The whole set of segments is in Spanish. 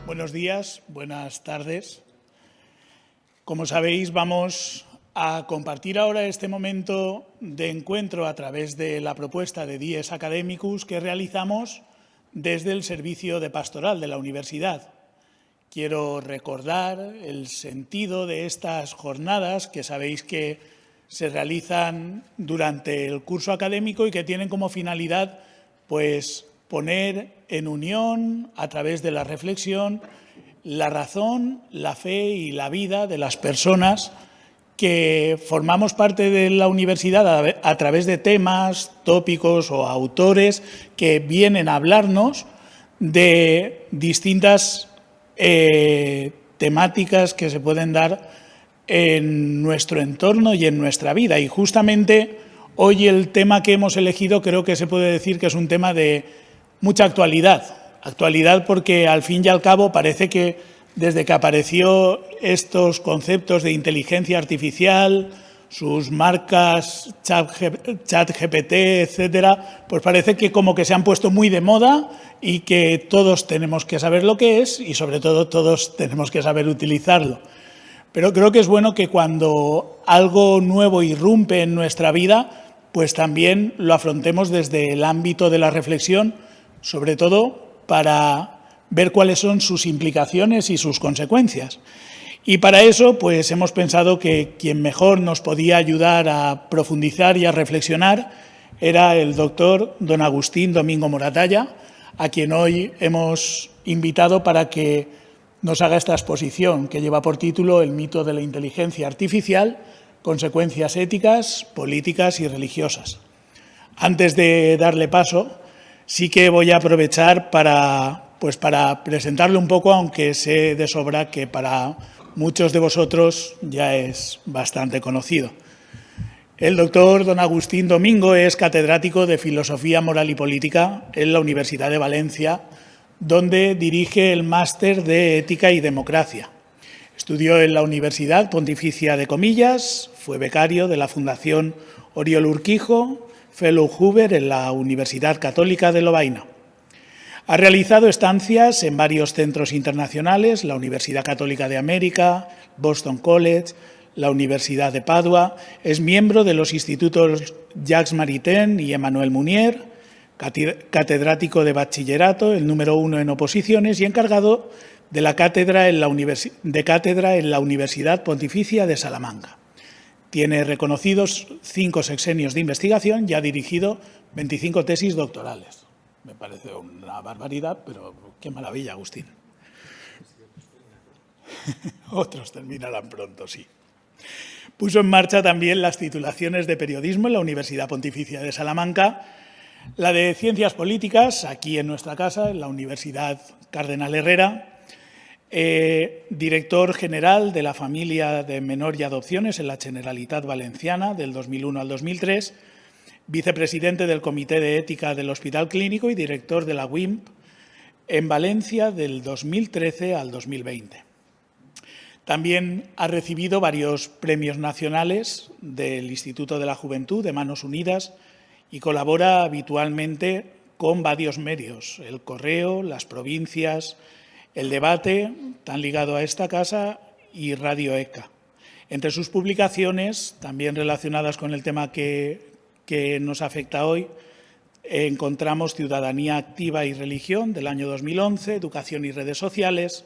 Buenos días, buenas tardes. Como sabéis, vamos a compartir ahora este momento de encuentro a través de la propuesta de Dies Academicus que realizamos desde el Servicio de Pastoral de la Universidad. Quiero recordar el sentido de estas jornadas que sabéis que se realizan durante el curso académico y que tienen como finalidad, pues, poner en unión, a través de la reflexión, la razón, la fe y la vida de las personas que formamos parte de la universidad a través de temas, tópicos o autores que vienen a hablarnos de distintas temáticas que se pueden dar en nuestro entorno y en nuestra vida. Y justamente hoy el tema que hemos elegido creo que se puede decir que es un tema de mucha actualidad. Actualidad porque al fin y al cabo parece que desde que apareció estos conceptos de inteligencia artificial, sus marcas, ChatGPT, etcétera, pues parece que como que se han puesto muy de moda y que todos tenemos que saber lo que es y sobre todo todos tenemos que saber utilizarlo. Pero creo que es bueno que cuando algo nuevo irrumpe en nuestra vida, pues también lo afrontemos desde el ámbito de la reflexión, sobre todo para ver cuáles son sus implicaciones y sus consecuencias. Y para eso, pues hemos pensado que quien mejor nos podía ayudar a profundizar y a reflexionar era el doctor don Agustín Domingo Moratalla, a quien hoy hemos invitado para que nos haga esta exposición que lleva por título El mito de la inteligencia artificial, consecuencias éticas, políticas y religiosas. Antes de darle paso, sí que voy a aprovechar para presentarle un poco, aunque sé de sobra que para muchos de vosotros ya es bastante conocido. El doctor don Agustín Domingo es catedrático de Filosofía Moral y Política en la Universidad de Valencia, donde dirige el máster de Ética y Democracia. Estudió en la Universidad Pontificia de Comillas, fue becario de la Fundación Oriol Urquijo, Fellow Hoover en la Universidad Católica de Lovaina. Ha realizado estancias en varios centros internacionales, la Universidad Católica de América, Boston College, la Universidad de Padua, es miembro de los institutos Jacques Maritain y Emmanuel Mounier, catedrático de bachillerato, el número 1 en oposiciones y encargado de la cátedra en la Universidad Pontificia de Salamanca. Tiene reconocidos 5 sexenios de investigación y ha dirigido 25 tesis doctorales. Me parece una barbaridad, pero qué maravilla, Agustín. Otros terminarán pronto, sí. Puso en marcha también las titulaciones de periodismo en la Universidad Pontificia de Salamanca, la de Ciencias Políticas, aquí en nuestra casa, en la Universidad Cardenal Herrera, director general de la familia de menor y adopciones en la Generalitat Valenciana del 2001 al 2003, vicepresidente del Comité de Ética del Hospital Clínico y director de la WIMP en Valencia del 2013 al 2020. También ha recibido varios premios nacionales del Instituto de la Juventud de Manos Unidas y colabora habitualmente con varios medios, El Correo, Las Provincias, El Debate, tan ligado a esta casa, y Radio ECA. Entre sus publicaciones, también relacionadas con el tema que nos afecta hoy, encontramos Ciudadanía Activa y Religión, del año 2011, Educación y Redes Sociales,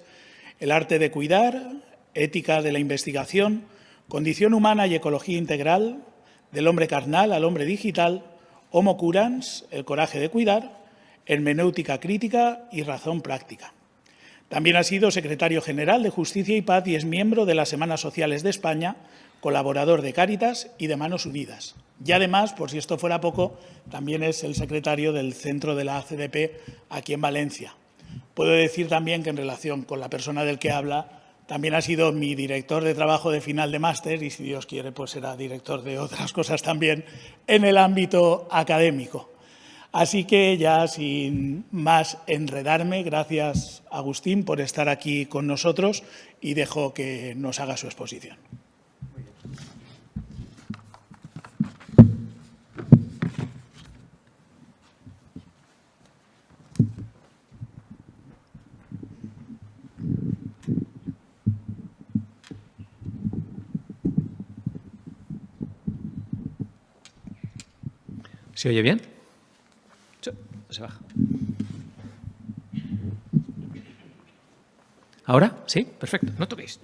El Arte de Cuidar, Ética de la Investigación, Condición Humana y Ecología Integral, Del Hombre Carnal al Hombre Digital, Homo Curans, El Coraje de Cuidar, Hermenéutica Crítica y Razón Práctica. También ha sido secretario general de Justicia y Paz y es miembro de las Semanas Sociales de España, colaborador de Cáritas y de Manos Unidas. Y además, por si esto fuera poco, también es el secretario del Centro de la ACDP aquí en Valencia. Puedo decir también que en relación con la persona del que habla, también ha sido mi director de trabajo de final de máster y, si Dios quiere, pues será director de otras cosas también en el ámbito académico. Así que ya sin más enredarme, gracias Agustín por estar aquí con nosotros y dejo que nos haga su exposición. ¿Se oye bien? Se baja. ¿Ahora? ¿Sí? Perfecto. No toquéis.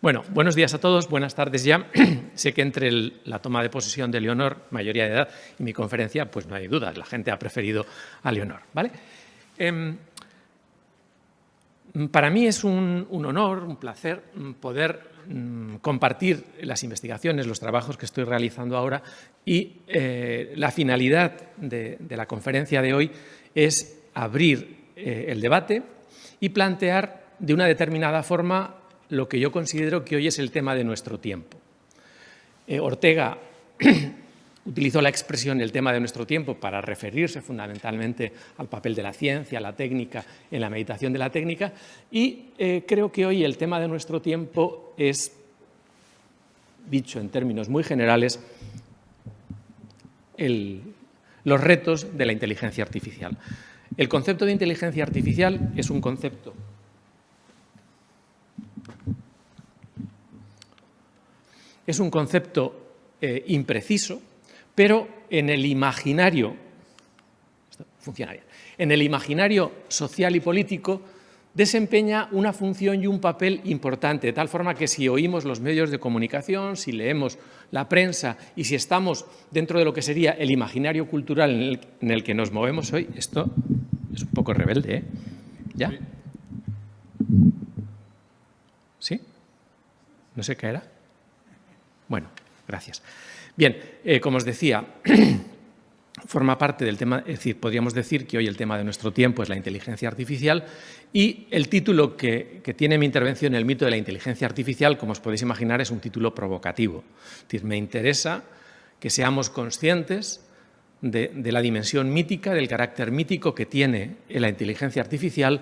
Bueno, buenos días a todos, buenas tardes ya. Sé que entre la toma de posesión de Leonor, mayoría de edad, y mi conferencia, pues no hay dudas, la gente ha preferido a Leonor, ¿vale? Para mí es un honor, un placer poder compartir las investigaciones, los trabajos que estoy realizando ahora y la finalidad de la conferencia de hoy es abrir el debate y plantear de una determinada forma lo que yo considero que hoy es el tema de nuestro tiempo. Ortega utilizó la expresión el tema de nuestro tiempo para referirse fundamentalmente al papel de la ciencia, la técnica, en la meditación de la técnica, y creo que hoy el tema de nuestro tiempo es, dicho en términos muy generales, los retos de la inteligencia artificial. El concepto de inteligencia artificial es un concepto impreciso, pero en el imaginario, funciona bien, en el imaginario social y político desempeña una función y un papel importante, de tal forma que si oímos los medios de comunicación, si leemos la prensa y si estamos dentro de lo que sería el imaginario cultural en el que nos movemos hoy, esto es un poco rebelde, ¿eh? ¿Ya? ¿Sí? ¿No se caerá? Bueno, gracias. Bien, como os decía, forma parte del tema, es decir, podríamos decir que hoy el tema de nuestro tiempo es la inteligencia artificial y el título que tiene mi intervención, el mito de la inteligencia artificial, como os podéis imaginar, es un título provocativo. Es decir, me interesa que seamos conscientes de la dimensión mítica, del carácter mítico que tiene la inteligencia artificial,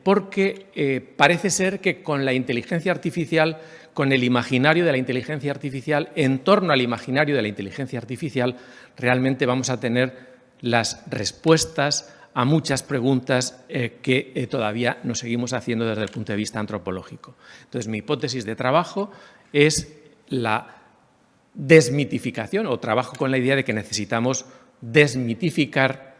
porque parece ser que con la inteligencia artificial, con el imaginario de la inteligencia artificial, en torno al imaginario de la inteligencia artificial, realmente vamos a tener las respuestas a muchas preguntas que todavía nos seguimos haciendo desde el punto de vista antropológico. Entonces, mi hipótesis de trabajo es la desmitificación, o trabajo con la idea de que necesitamos desmitificar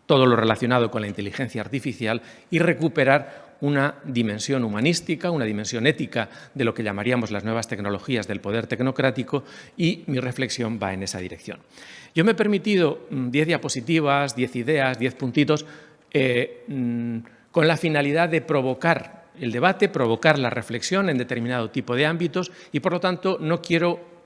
todo lo relacionado con la inteligencia artificial y recuperar una dimensión humanística, una dimensión ética de lo que llamaríamos las nuevas tecnologías del poder tecnocrático, y mi reflexión va en esa dirección. Yo me he permitido 10 diapositivas, 10 ideas, 10 puntitos, con la finalidad de provocar el debate, provocar la reflexión en determinado tipo de ámbitos y, por lo tanto, no quiero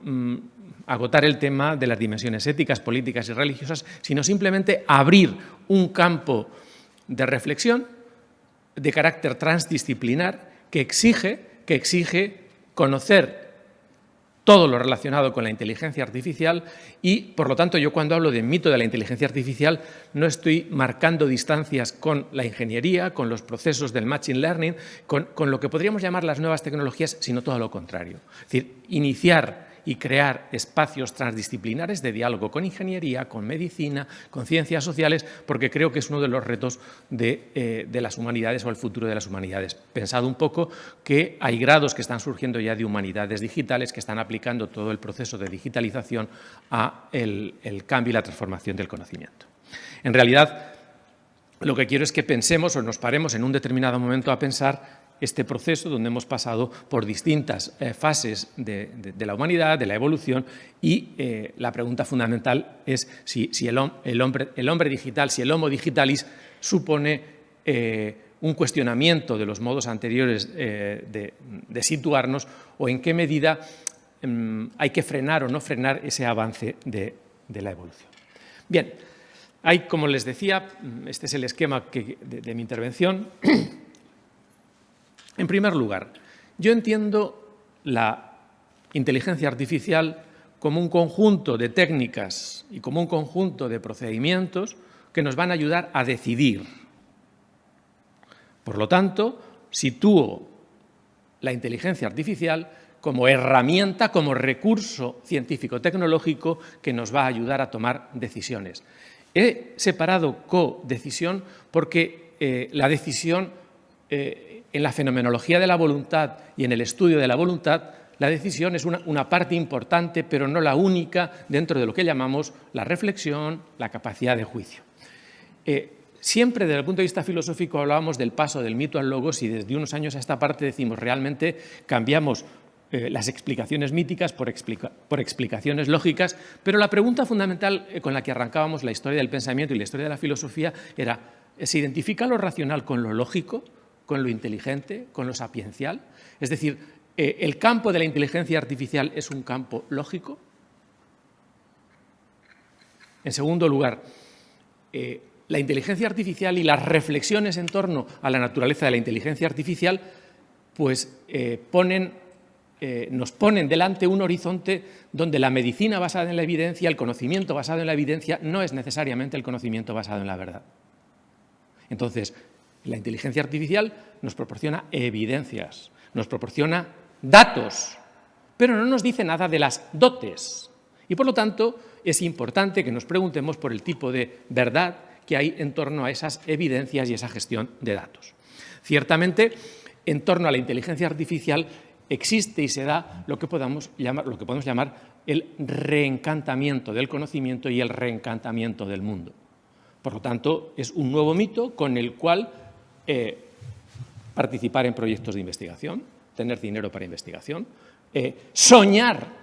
agotar el tema de las dimensiones éticas, políticas y religiosas, sino simplemente abrir un campo de reflexión de carácter transdisciplinar que exige conocer todo lo relacionado con la inteligencia artificial y, por lo tanto, yo cuando hablo de mito de la inteligencia artificial no estoy marcando distancias con la ingeniería, con los procesos del machine learning, con lo que podríamos llamar las nuevas tecnologías, sino todo lo contrario. Es decir, iniciar y crear espacios transdisciplinares de diálogo con ingeniería, con medicina, con ciencias sociales, porque creo que es uno de los retos de las humanidades o el futuro de las humanidades. Pensado un poco que hay grados que están surgiendo ya de humanidades digitales que están aplicando todo el proceso de digitalización a el cambio y la transformación del conocimiento. En realidad, lo que quiero es que pensemos o nos paremos en un determinado momento a pensar este proceso donde hemos pasado por distintas fases de la humanidad, de la evolución, y la pregunta fundamental es si el hombre digital, si el homo digitalis supone un cuestionamiento de los modos anteriores de situarnos, o en qué medida hay que frenar o no frenar ese avance de la evolución. Bien, hay, como les decía, este es el esquema de mi intervención. En primer lugar, yo entiendo la inteligencia artificial como un conjunto de técnicas y como un conjunto de procedimientos que nos van a ayudar a decidir. Por lo tanto, sitúo la inteligencia artificial como herramienta, como recurso científico-tecnológico que nos va a ayudar a tomar decisiones. He separado codecisión porque la decisión en la fenomenología de la voluntad y en el estudio de la voluntad, La decisión es una parte importante, pero no la única, dentro de lo que llamamos la reflexión, la capacidad de juicio. Siempre desde el punto de vista filosófico hablábamos del paso del mito al logos y desde unos años a esta parte decimos realmente cambiamos las explicaciones míticas por explicaciones lógicas, pero la pregunta fundamental con la que arrancábamos la historia del pensamiento y la historia de la filosofía era: ¿se identifica lo racional con lo lógico, con lo inteligente, con lo sapiencial? Es decir, ¿el campo de la inteligencia artificial es un campo lógico? En segundo lugar, la inteligencia artificial y las reflexiones en torno a la naturaleza de la inteligencia artificial pues, nos ponen delante un horizonte donde la medicina basada en la evidencia, el conocimiento basado en la evidencia, no es necesariamente el conocimiento basado en la verdad. Entonces, la inteligencia artificial nos proporciona evidencias, nos proporciona datos, pero no nos dice nada de las dotes. Y, por lo tanto, es importante que nos preguntemos por el tipo de verdad que hay en torno a esas evidencias y esa gestión de datos. Ciertamente, en torno a la inteligencia artificial existe y se da lo que podemos llamar el reencantamiento del conocimiento y el reencantamiento del mundo. Por lo tanto, es un nuevo mito con el cual participar en proyectos de investigación, tener dinero para investigación, soñar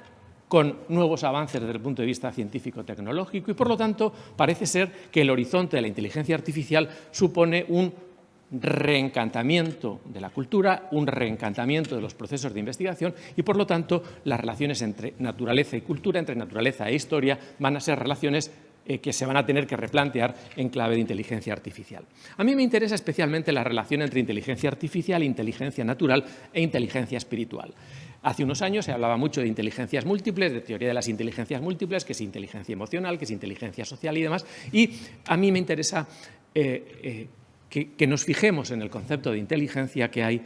con nuevos avances desde el punto de vista científico-tecnológico y, por lo tanto, parece ser que el horizonte de la inteligencia artificial supone un reencantamiento de la cultura, un reencantamiento de los procesos de investigación y, por lo tanto, las relaciones entre naturaleza y cultura, entre naturaleza e historia, van a ser relaciones que se van a tener que replantear en clave de inteligencia artificial. A mí me interesa especialmente la relación entre inteligencia artificial, inteligencia natural e inteligencia espiritual. Hace unos años se hablaba mucho de inteligencias múltiples, de teoría de las inteligencias múltiples, que es inteligencia emocional, que es inteligencia social y demás, y a mí me interesa que nos fijemos en el concepto de inteligencia que hay,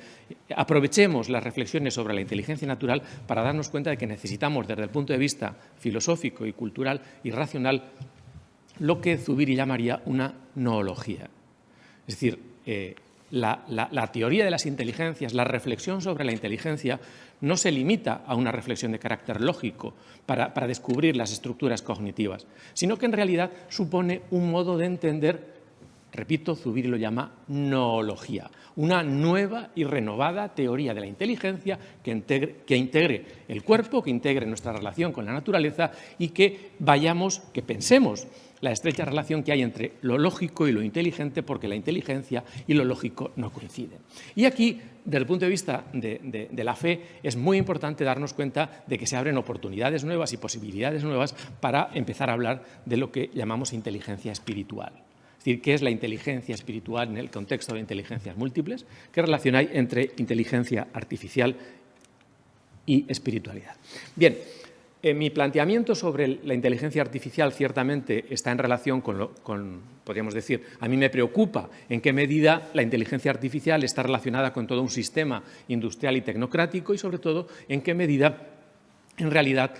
aprovechemos las reflexiones sobre la inteligencia natural para darnos cuenta de que necesitamos, desde el punto de vista filosófico y cultural y racional, lo que Zubiri llamaría una noología. Es decir, la teoría de las inteligencias, la reflexión sobre la inteligencia, no se limita a una reflexión de carácter lógico para descubrir las estructuras cognitivas, sino que en realidad supone un modo de entender, repito, Zubiri lo llama noología, una nueva y renovada teoría de la inteligencia que integre el cuerpo, que integre nuestra relación con la naturaleza y que pensemos la estrecha relación que hay entre lo lógico y lo inteligente, porque la inteligencia y lo lógico no coinciden. Y aquí, desde el punto de vista de la fe, es muy importante darnos cuenta de que se abren oportunidades nuevas y posibilidades nuevas para empezar a hablar de lo que llamamos inteligencia espiritual. Es decir, ¿qué es la inteligencia espiritual en el contexto de inteligencias múltiples? ¿Qué relación hay entre inteligencia artificial y espiritualidad? Bien, mi planteamiento sobre la inteligencia artificial ciertamente está en relación podríamos decir, a mí me preocupa en qué medida la inteligencia artificial está relacionada con todo un sistema industrial y tecnocrático y, sobre todo, en qué medida, en realidad,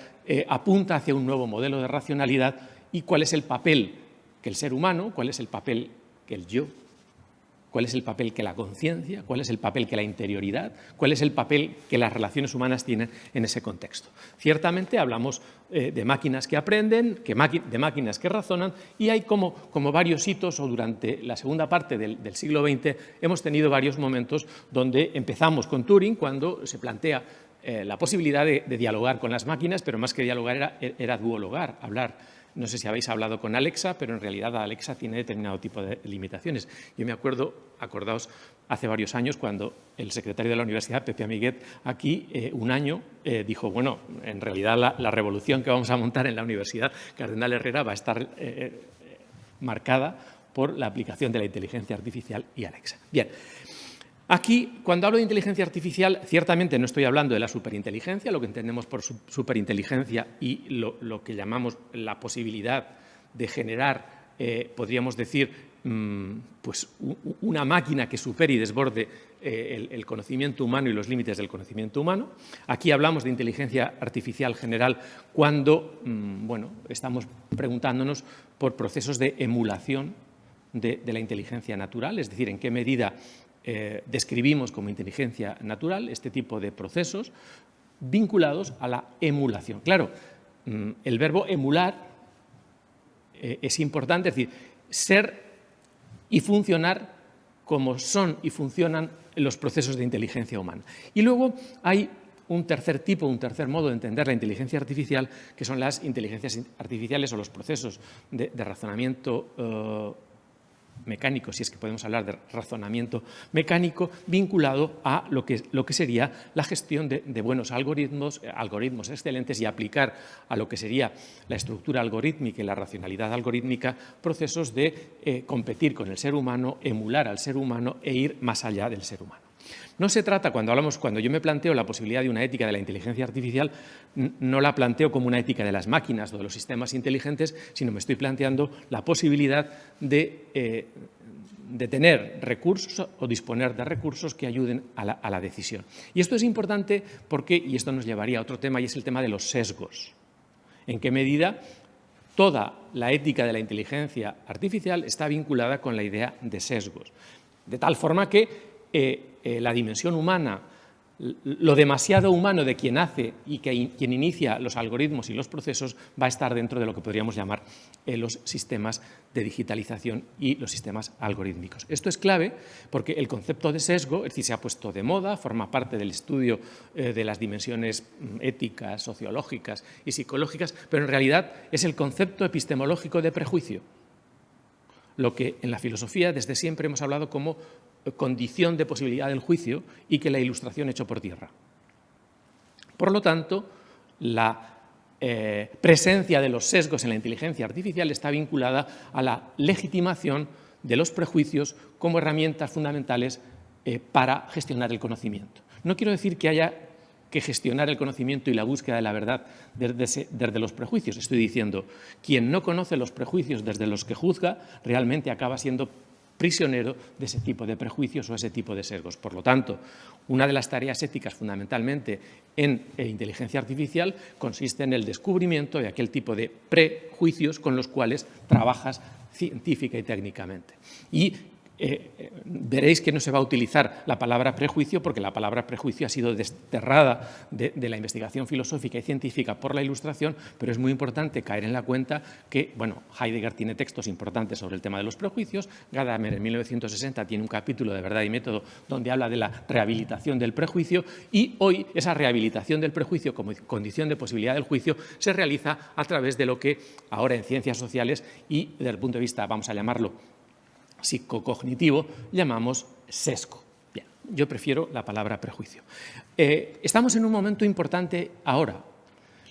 apunta hacia un nuevo modelo de racionalidad y cuál es el papel que el ser humano, cuál es el papel que el yo, cuál es el papel que la conciencia, cuál es el papel que la interioridad, cuál es el papel que las relaciones humanas tienen en ese contexto. Ciertamente hablamos de máquinas que aprenden, de máquinas que razonan, y hay como varios hitos, o durante la segunda parte del siglo XX hemos tenido varios momentos donde empezamos con Turing, cuando se plantea la posibilidad de dialogar con las máquinas, pero más que dialogar era duologar, hablar. No sé si habéis hablado con Alexa, pero en realidad Alexa tiene determinado tipo de limitaciones. Yo me acordaos, hace varios años, cuando el secretario de la universidad, Pepe Amiguet, aquí un año dijo, bueno, en realidad la revolución que vamos a montar en la Universidad Cardenal Herrera va a estar marcada por la aplicación de la inteligencia artificial y Alexa. Bien. Aquí, cuando hablo de inteligencia artificial, ciertamente no estoy hablando de la superinteligencia, lo que entendemos por superinteligencia y lo que llamamos la posibilidad de generar, podríamos decir, pues una máquina que supere y desborde el conocimiento humano y los límites del conocimiento humano. Aquí hablamos de inteligencia artificial general cuando estamos preguntándonos por procesos de emulación de la inteligencia natural, es decir, en qué medida describimos como inteligencia natural este tipo de procesos, vinculados a la emulación. Claro, el verbo emular es importante, es decir, ser y funcionar como son y funcionan los procesos de inteligencia humana. Y luego hay un tercer modo de entender la inteligencia artificial, que son las inteligencias artificiales o los procesos de razonamiento mecánico, si es que podemos hablar de razonamiento mecánico, vinculado a lo que sería la gestión de buenos algoritmos excelentes, y aplicar a lo que sería la estructura algorítmica y la racionalidad algorítmica procesos de competir con el ser humano, emular al ser humano e ir más allá del ser humano. No se trata, cuando yo me planteo la posibilidad de una ética de la inteligencia artificial, no la planteo como una ética de las máquinas o de los sistemas inteligentes, sino me estoy planteando la posibilidad de tener recursos o disponer de recursos que ayuden a la decisión. Y esto es importante porque, y esto nos llevaría a otro tema, y es el tema de los sesgos. ¿En qué medida toda la ética de la inteligencia artificial está vinculada con la idea de sesgos? De tal forma que la dimensión humana, lo demasiado humano de quien hace y quien inicia los algoritmos y los procesos, va a estar dentro de lo que podríamos llamar los sistemas de digitalización y los sistemas algorítmicos. Esto es clave porque el concepto de sesgo, es decir, se ha puesto de moda, forma parte del estudio de las dimensiones éticas, sociológicas y psicológicas, pero en realidad es el concepto epistemológico de prejuicio, lo que en la filosofía desde siempre hemos hablado como condición de posibilidad del juicio y que la Ilustración echó por tierra. Por lo tanto, la presencia de los sesgos en la inteligencia artificial está vinculada a la legitimación de los prejuicios como herramientas fundamentales para gestionar el conocimiento. No quiero decir que haya que gestionar el conocimiento y la búsqueda de la verdad desde los prejuicios. Estoy diciendo, quien no conoce los prejuicios desde los que juzga, realmente acaba siendo prisionero de ese tipo de prejuicios o ese tipo de sesgos. Por lo tanto, una de las tareas éticas fundamentalmente en inteligencia artificial consiste en el descubrimiento de aquel tipo de prejuicios con los cuales trabajas científica y técnicamente. Y veréis que no se va a utilizar la palabra prejuicio porque la palabra prejuicio ha sido desterrada de la investigación filosófica y científica por la Ilustración, pero es muy importante caer en la cuenta que, bueno, Heidegger tiene textos importantes sobre el tema de los prejuicios, Gadamer en 1960 tiene un capítulo de Verdad y Método donde habla de la rehabilitación del prejuicio, y hoy esa rehabilitación del prejuicio como condición de posibilidad del juicio se realiza a través de lo que ahora en ciencias sociales y desde el punto de vista, vamos a llamarlo, psicocognitivo, llamamos sesgo. Bien, yo prefiero la palabra prejuicio. Estamos en un momento importante ahora.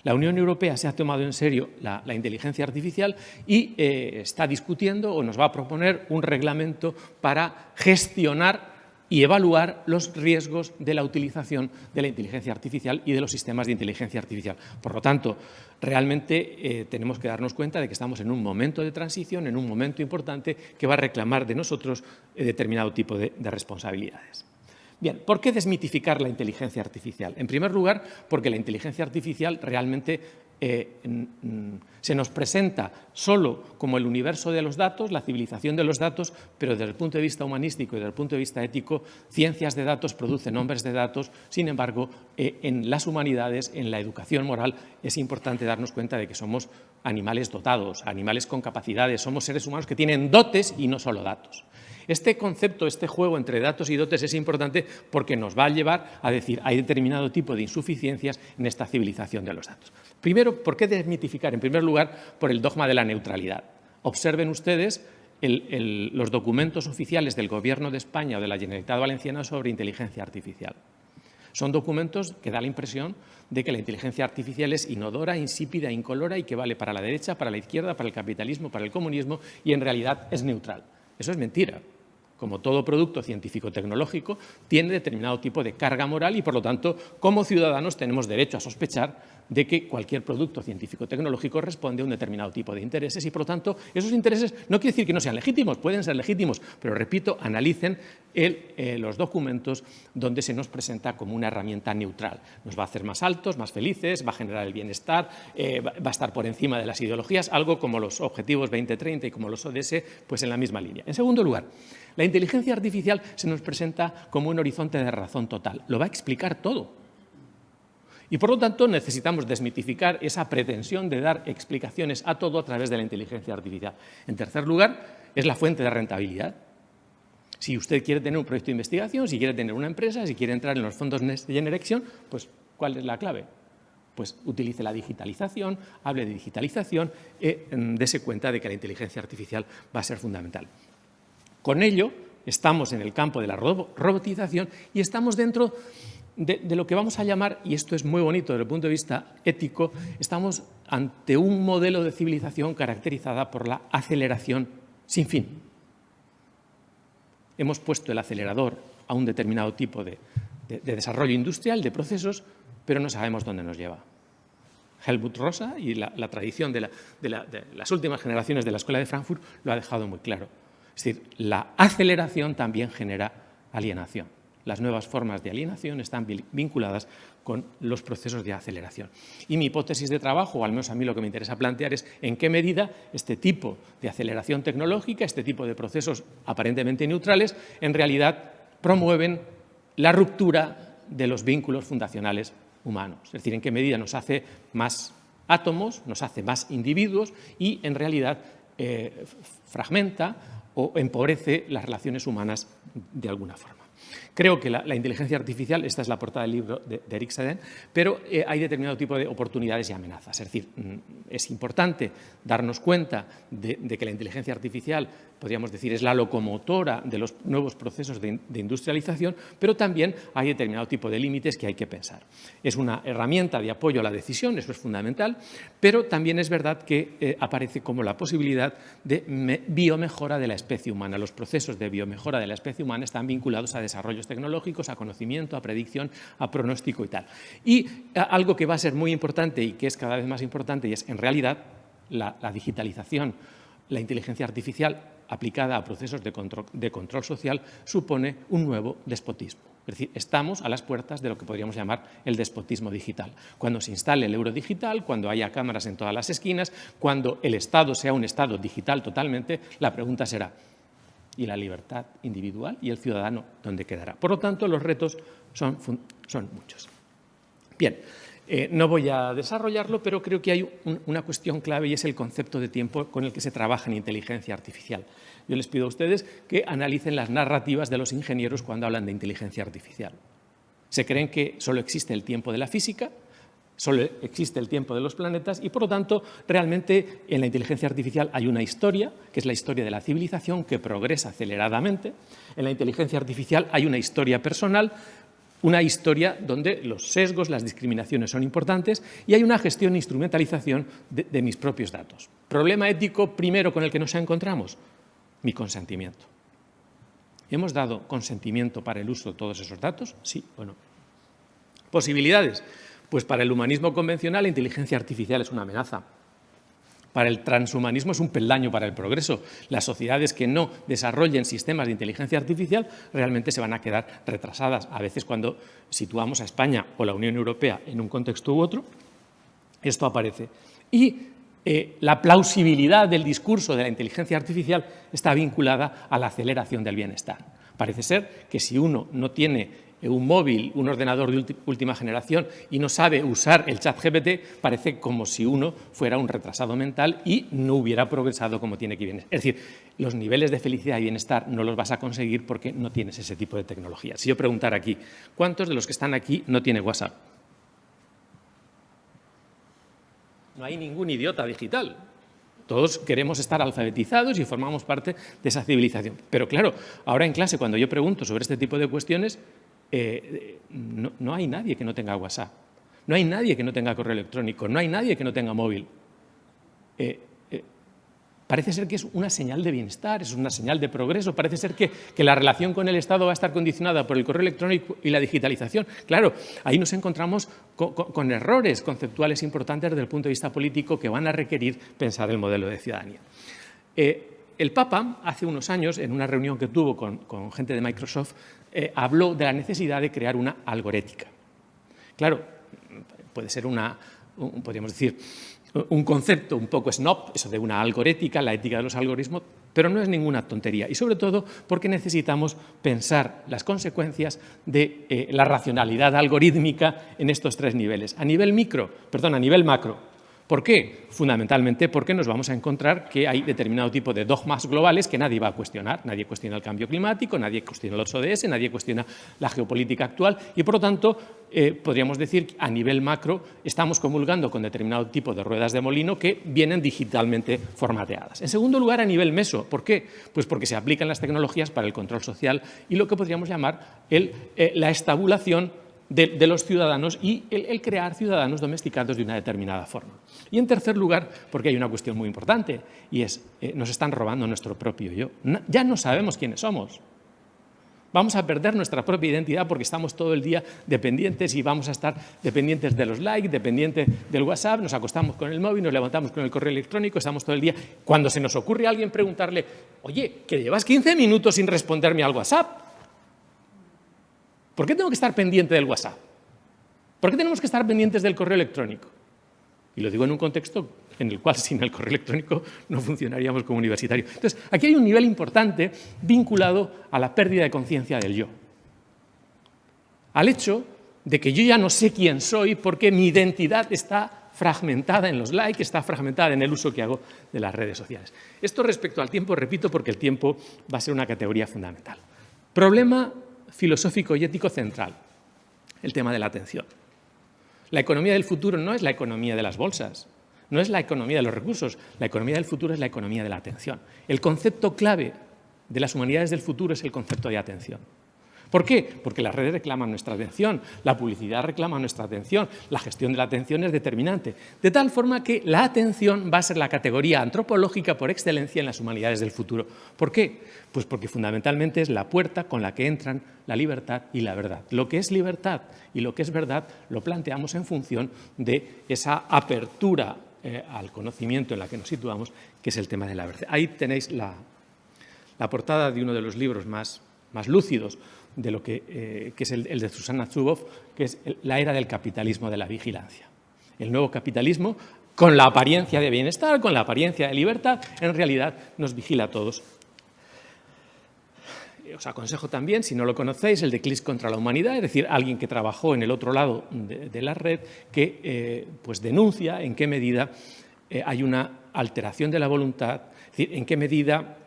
La Unión Europea se ha tomado en serio la inteligencia artificial y está discutiendo o nos va a proponer un reglamento para gestionar y evaluar los riesgos de la utilización de la inteligencia artificial y de los sistemas de inteligencia artificial. Por lo tanto, realmente tenemos que darnos cuenta de que estamos en un momento de transición, en un momento importante que va a reclamar de nosotros determinado tipo de responsabilidades. Bien, ¿por qué desmitificar la inteligencia artificial? En primer lugar, porque la inteligencia artificial realmente se nos presenta solo como el universo de los datos, la civilización de los datos, pero desde el punto de vista humanístico y desde el punto de vista ético, ciencias de datos producen hombres de datos. Sin embargo, en las humanidades, en la educación moral, es importante darnos cuenta de que somos animales dotados, animales con capacidades, somos seres humanos que tienen dotes y no solo datos. Este concepto, este juego entre datos y dotes es importante porque nos va a llevar a decir hay determinado tipo de insuficiencias en esta civilización de los datos. Primero, ¿por qué desmitificar? En primer lugar, por el dogma de la neutralidad. Observen ustedes los documentos oficiales del Gobierno de España o de la Generalitat Valenciana sobre inteligencia artificial. Son documentos que dan la impresión de que la inteligencia artificial es inodora, insípida, incolora y que vale para la derecha, para la izquierda, para el capitalismo, para el comunismo y en realidad es neutral. Eso es mentira. Como todo producto científico-tecnológico, tiene determinado tipo de carga moral y, por lo tanto, como ciudadanos tenemos derecho a sospechar de que cualquier producto científico-tecnológico responde a un determinado tipo de intereses y, por lo tanto, esos intereses no quiere decir que no sean legítimos, pueden ser legítimos, pero, repito, analicen los documentos donde se nos presenta como una herramienta neutral. Nos va a hacer más altos, más felices, va a generar el bienestar, va a estar por encima de las ideologías, algo como los Objetivos 2030 y como los ODS, pues en la misma línea. En segundo lugar, la inteligencia artificial se nos presenta como un horizonte de razón total. Lo va a explicar todo. Y, por lo tanto, necesitamos desmitificar esa pretensión de dar explicaciones a todo a través de la inteligencia artificial. En tercer lugar, es la fuente de rentabilidad. Si usted quiere tener un proyecto de investigación, si quiere tener una empresa, si quiere entrar en los fondos Next Generation, pues, ¿cuál es la clave? Pues utilice la digitalización, hable de digitalización, dése cuenta de que la inteligencia artificial va a ser fundamental. Con ello, estamos en el campo de la robotización y estamos dentro de lo que vamos a llamar, y esto es muy bonito desde el punto de vista ético, estamos ante un modelo de civilización caracterizada por la aceleración sin fin. Hemos puesto el acelerador a un determinado tipo de desarrollo industrial, de procesos, pero no sabemos dónde nos lleva. Helmut Rosa y la tradición de las últimas generaciones de la Escuela de Frankfurt lo ha dejado muy claro. Es decir, la aceleración también genera alienación. Las nuevas formas de alienación están vinculadas con los procesos de aceleración. Y mi hipótesis de trabajo, o al menos a mí lo que me interesa plantear, es en qué medida este tipo de aceleración tecnológica, este tipo de procesos aparentemente neutrales, en realidad promueven la ruptura de los vínculos fundacionales humanos. Es decir, en qué medida nos hace más átomos, nos hace más individuos y, en realidad, fragmenta o empobrece las relaciones humanas de alguna forma. Creo que la inteligencia artificial, esta es la portada del libro de Eric Seden, pero hay determinado tipo de oportunidades y amenazas. Es decir, es importante darnos cuenta de que la inteligencia artificial, podríamos decir, es la locomotora de los nuevos procesos de industrialización, pero también hay determinado tipo de límites que hay que pensar. Es una herramienta de apoyo a la decisión, eso es fundamental, pero también es verdad que aparece como la posibilidad de biomejora de la especie humana. Los procesos de biomejora de la especie humana están vinculados a desarrollos tecnológicos, a conocimiento, a predicción, a pronóstico y tal. Y algo que va a ser muy importante y que es cada vez más importante y es, en realidad, la digitalización, la inteligencia artificial aplicada a procesos de control social supone un nuevo despotismo. Es decir, estamos a las puertas de lo que podríamos llamar el despotismo digital. Cuando se instale el euro digital, cuando haya cámaras en todas las esquinas, cuando el Estado sea un Estado digital totalmente, la pregunta será: ¿y la libertad individual y el ciudadano dónde quedará? Por lo tanto, los retos son muchos. Bien, no voy a desarrollarlo, pero creo que hay una cuestión clave y es el concepto de tiempo con el que se trabaja en inteligencia artificial. Yo les pido a ustedes que analicen las narrativas de los ingenieros cuando hablan de inteligencia artificial. Se creen que solo existe el tiempo de la física, solo existe el tiempo de los planetas y, por lo tanto, realmente en la inteligencia artificial hay una historia, que es la historia de la civilización, que progresa aceleradamente. En la inteligencia artificial hay una historia personal, una historia donde los sesgos, las discriminaciones son importantes y hay una gestión e instrumentalización de mis propios datos. Problema ético primero con el que nos encontramos: mi consentimiento. ¿Hemos dado consentimiento para el uso de todos esos datos? Sí o no. Posibilidades. Pues para el humanismo convencional la inteligencia artificial es una amenaza. Para el transhumanismo es un peldaño para el progreso. Las sociedades que no desarrollen sistemas de inteligencia artificial realmente se van a quedar retrasadas. A veces, cuando situamos a España o la Unión Europea en un contexto u otro, esto aparece. Y la plausibilidad del discurso de la inteligencia artificial está vinculada a la aceleración del bienestar. Parece ser que si uno no tiene un móvil, un ordenador de última generación y no sabe usar el ChatGPT, parece como si uno fuera un retrasado mental y no hubiera progresado como tiene que bienestar. Es decir, los niveles de felicidad y bienestar no los vas a conseguir porque no tienes ese tipo de tecnología. Si yo preguntara aquí, ¿cuántos de los que están aquí no tienen WhatsApp? No hay ningún idiota digital. Todos queremos estar alfabetizados y formamos parte de esa civilización. Pero claro, ahora en clase, cuando yo pregunto sobre este tipo de cuestiones, no hay nadie que no tenga WhatsApp, no hay nadie que no tenga correo electrónico, no hay nadie que no tenga móvil. Parece ser que es una señal de bienestar, es una señal de progreso, parece ser que la relación con el Estado va a estar condicionada por el correo electrónico y la digitalización. Claro, ahí nos encontramos con errores conceptuales importantes desde el punto de vista político que van a requerir pensar el modelo de ciudadanía. El Papa, hace unos años, en una reunión que tuvo con gente de Microsoft, habló de la necesidad de crear una algorética. Claro, puede ser podríamos decir, un concepto un poco snob, eso de una algorética, la ética de los algoritmos, pero no es ninguna tontería. Y sobre todo porque necesitamos pensar las consecuencias de la racionalidad algorítmica en estos tres niveles. A nivel macro. ¿Por qué? Fundamentalmente porque nos vamos a encontrar que hay determinado tipo de dogmas globales que nadie va a cuestionar. Nadie cuestiona el cambio climático, nadie cuestiona los ODS, nadie cuestiona la geopolítica actual y, por lo tanto, podríamos decir que a nivel macro estamos comulgando con determinado tipo de ruedas de molino que vienen digitalmente formateadas. En segundo lugar, a nivel meso. ¿Por qué? Pues porque se aplican las tecnologías para el control social y lo que podríamos llamar la estabulación de los ciudadanos y el crear ciudadanos domesticados de una determinada forma. Y en tercer lugar, porque hay una cuestión muy importante, y es, nos están robando nuestro propio yo. Ya no sabemos quiénes somos. Vamos a perder nuestra propia identidad porque estamos todo el día dependientes y vamos a estar dependientes de los likes, dependientes del WhatsApp, nos acostamos con el móvil, nos levantamos con el correo electrónico, estamos todo el día. Cuando se nos ocurre a alguien preguntarle, oye, que llevas 15 minutos sin responderme al WhatsApp, ¿por qué tengo que estar pendiente del WhatsApp? ¿Por qué tenemos que estar pendientes del correo electrónico? Y lo digo en un contexto en el cual sin el correo electrónico no funcionaríamos como universitarios. Entonces, aquí hay un nivel importante vinculado a la pérdida de conciencia del yo. Al hecho de que yo ya no sé quién soy porque mi identidad está fragmentada en los likes, está fragmentada en el uso que hago de las redes sociales. Esto respecto al tiempo, repito, porque el tiempo va a ser una categoría fundamental. Problema filosófico y ético central, el tema de la atención. La economía del futuro no es la economía de las bolsas, no es la economía de los recursos, la economía del futuro es la economía de la atención. El concepto clave de las humanidades del futuro es el concepto de atención. ¿Por qué? Porque las redes reclaman nuestra atención, la publicidad reclama nuestra atención, la gestión de la atención es determinante. De tal forma que la atención va a ser la categoría antropológica por excelencia en las humanidades del futuro. ¿Por qué? Pues porque fundamentalmente es la puerta con la que entran la libertad y la verdad. Lo que es libertad y lo que es verdad lo planteamos en función de esa apertura al conocimiento en la que nos situamos, que es el tema de la verdad. Ahí tenéis la portada de uno de los libros más lúcidos de lo que es el de Susana Zuboff, que es la era del capitalismo de la vigilancia. El nuevo capitalismo, con la apariencia de bienestar, con la apariencia de libertad, en realidad nos vigila a todos. Os aconsejo también, si no lo conocéis, el de Clics contra la humanidad, es decir, alguien que trabajó en el otro lado de la red, que pues denuncia en qué medida hay una alteración de la voluntad, es decir, en qué medida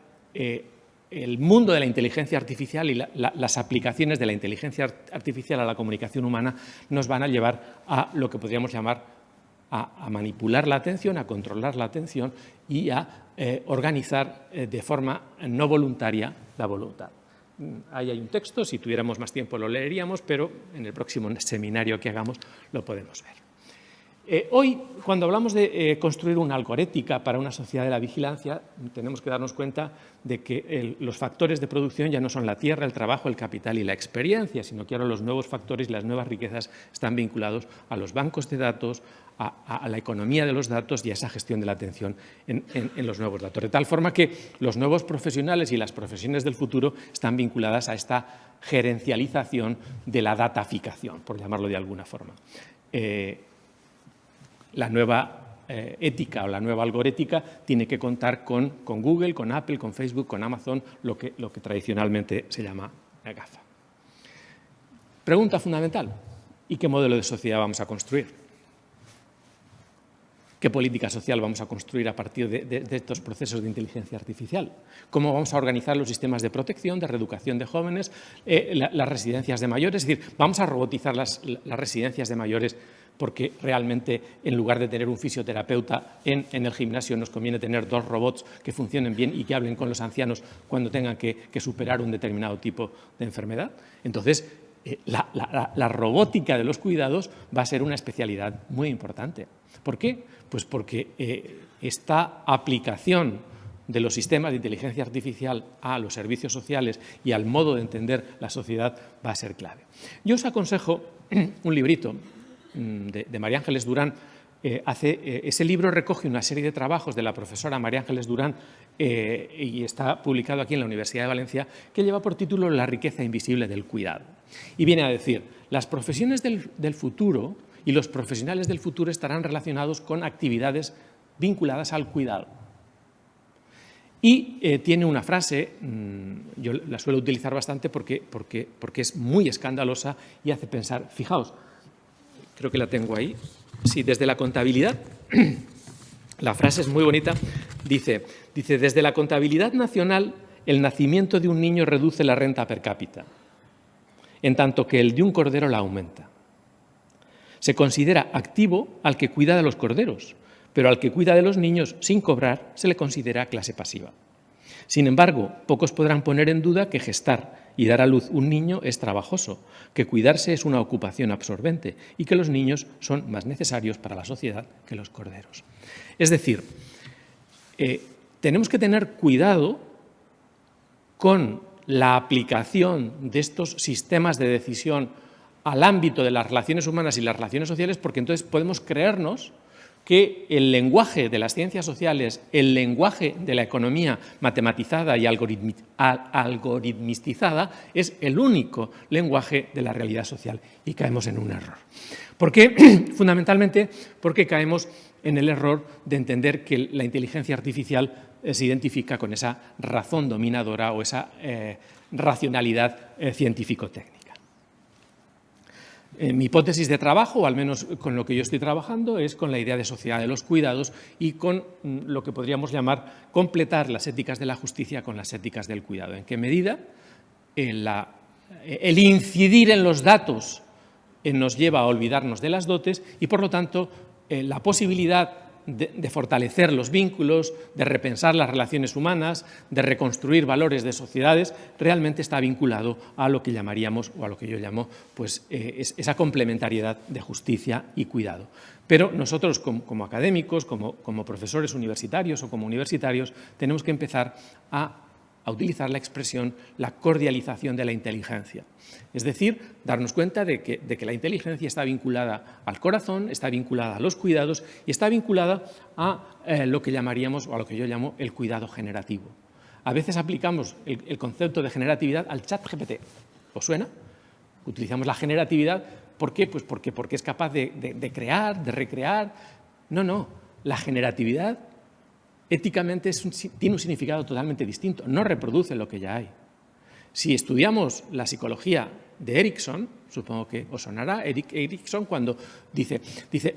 el mundo de la inteligencia artificial y las aplicaciones de la inteligencia artificial a la comunicación humana nos van a llevar a lo que podríamos llamar a manipular la atención, a controlar la atención y a organizar de forma no voluntaria la voluntad. Ahí hay un texto, si tuviéramos más tiempo lo leeríamos, pero en el próximo seminario que hagamos lo podemos ver. Hoy, cuando hablamos de construir una algorética para una sociedad de la vigilancia, tenemos que darnos cuenta de que los factores de producción ya no son la tierra, el trabajo, el capital y la experiencia, sino que ahora los nuevos factores y las nuevas riquezas están vinculados a los bancos de datos, a la economía de los datos y a esa gestión de la atención en los nuevos datos. De tal forma que los nuevos profesionales y las profesiones del futuro están vinculadas a esta gerencialización de la dataficación, por llamarlo de alguna forma. La nueva ética o la nueva algorética tiene que contar con Google, con Apple, con Facebook, con Amazon, lo que tradicionalmente se llama GAFA. Pregunta fundamental: ¿y qué modelo de sociedad vamos a construir? ¿Qué política social vamos a construir a partir de estos procesos de inteligencia artificial? ¿Cómo vamos a organizar los sistemas de protección, de reeducación de jóvenes, las residencias de mayores? Es decir, ¿vamos a robotizar las residencias de mayores porque realmente en lugar de tener un fisioterapeuta en el gimnasio nos conviene tener 2 robots que funcionen bien y que hablen con los ancianos cuando tengan que superar un determinado tipo de enfermedad? Entonces, la robótica de los cuidados va a ser una especialidad muy importante. ¿Por qué? Pues porque esta aplicación de los sistemas de inteligencia artificial a los servicios sociales y al modo de entender la sociedad va a ser clave. Yo os aconsejo un librito de María Ángeles Durán. Ese libro recoge una serie de trabajos de la profesora María Ángeles Durán y está publicado aquí en la Universidad de Valencia, que lleva por título La riqueza invisible del cuidado. Y viene a decir, las profesiones del futuro y los profesionales del futuro estarán relacionados con actividades vinculadas al cuidado. Y tiene una frase, yo la suelo utilizar bastante porque es muy escandalosa y hace pensar, fijaos, creo que la tengo ahí, sí, desde la contabilidad, la frase es muy bonita, dice, desde la contabilidad nacional, el nacimiento de un niño reduce la renta per cápita, en tanto que el de un cordero la aumenta. Se considera activo al que cuida de los corderos, pero al que cuida de los niños sin cobrar se le considera clase pasiva. Sin embargo, pocos podrán poner en duda que gestar y dar a luz un niño es trabajoso, que cuidarse es una ocupación absorbente y que los niños son más necesarios para la sociedad que los corderos. Es decir, tenemos que tener cuidado con la aplicación de estos sistemas de decisión al ámbito de las relaciones humanas y las relaciones sociales, porque entonces podemos creernos que el lenguaje de las ciencias sociales, el lenguaje de la economía matematizada y algoritmizada es el único lenguaje de la realidad social y caemos en un error. ¿Por qué? Fundamentalmente porque caemos en el error de entender que la inteligencia artificial se identifica con esa razón dominadora o esa racionalidad científico-técnica. Mi hipótesis de trabajo, o al menos con lo que yo estoy trabajando, es con la idea de sociedad de los cuidados y con lo que podríamos llamar completar las éticas de la justicia con las éticas del cuidado. ¿En qué medida? El incidir en los datos nos lleva a olvidarnos de las dotes y, por lo tanto, la posibilidad de fortalecer los vínculos, de repensar las relaciones humanas, de reconstruir valores de sociedades, realmente está vinculado a lo que llamaríamos, o a lo que yo llamo, pues, esa complementariedad de justicia y cuidado. Pero nosotros, como académicos, como profesores universitarios o como universitarios, tenemos que empezar a utilizar la expresión la cordialización de la inteligencia. Es decir, darnos cuenta de que la inteligencia está vinculada al corazón, está vinculada a los cuidados y está vinculada a lo que llamaríamos, o a lo que yo llamo, el cuidado generativo. A veces aplicamos el concepto de generatividad al ChatGPT. ¿Os suena? Utilizamos la generatividad, ¿por qué? Pues porque es capaz de crear, de recrear. No, la generatividad éticamente tiene un significado totalmente distinto, no reproduce lo que ya hay. Si estudiamos la psicología de Erikson, supongo que os sonará, Erikson cuando dice,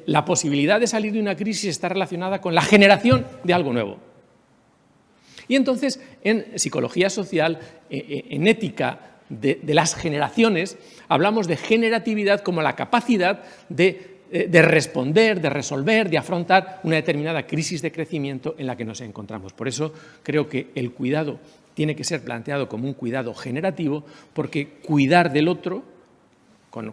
la posibilidad de salir de una crisis está relacionada con la generación de algo nuevo. Y entonces, en psicología social, en ética de las generaciones, hablamos de generatividad como la capacidad de responder, de resolver, de afrontar una determinada crisis de crecimiento en la que nos encontramos. Por eso creo que el cuidado tiene que ser planteado como un cuidado generativo, porque cuidar del otro, con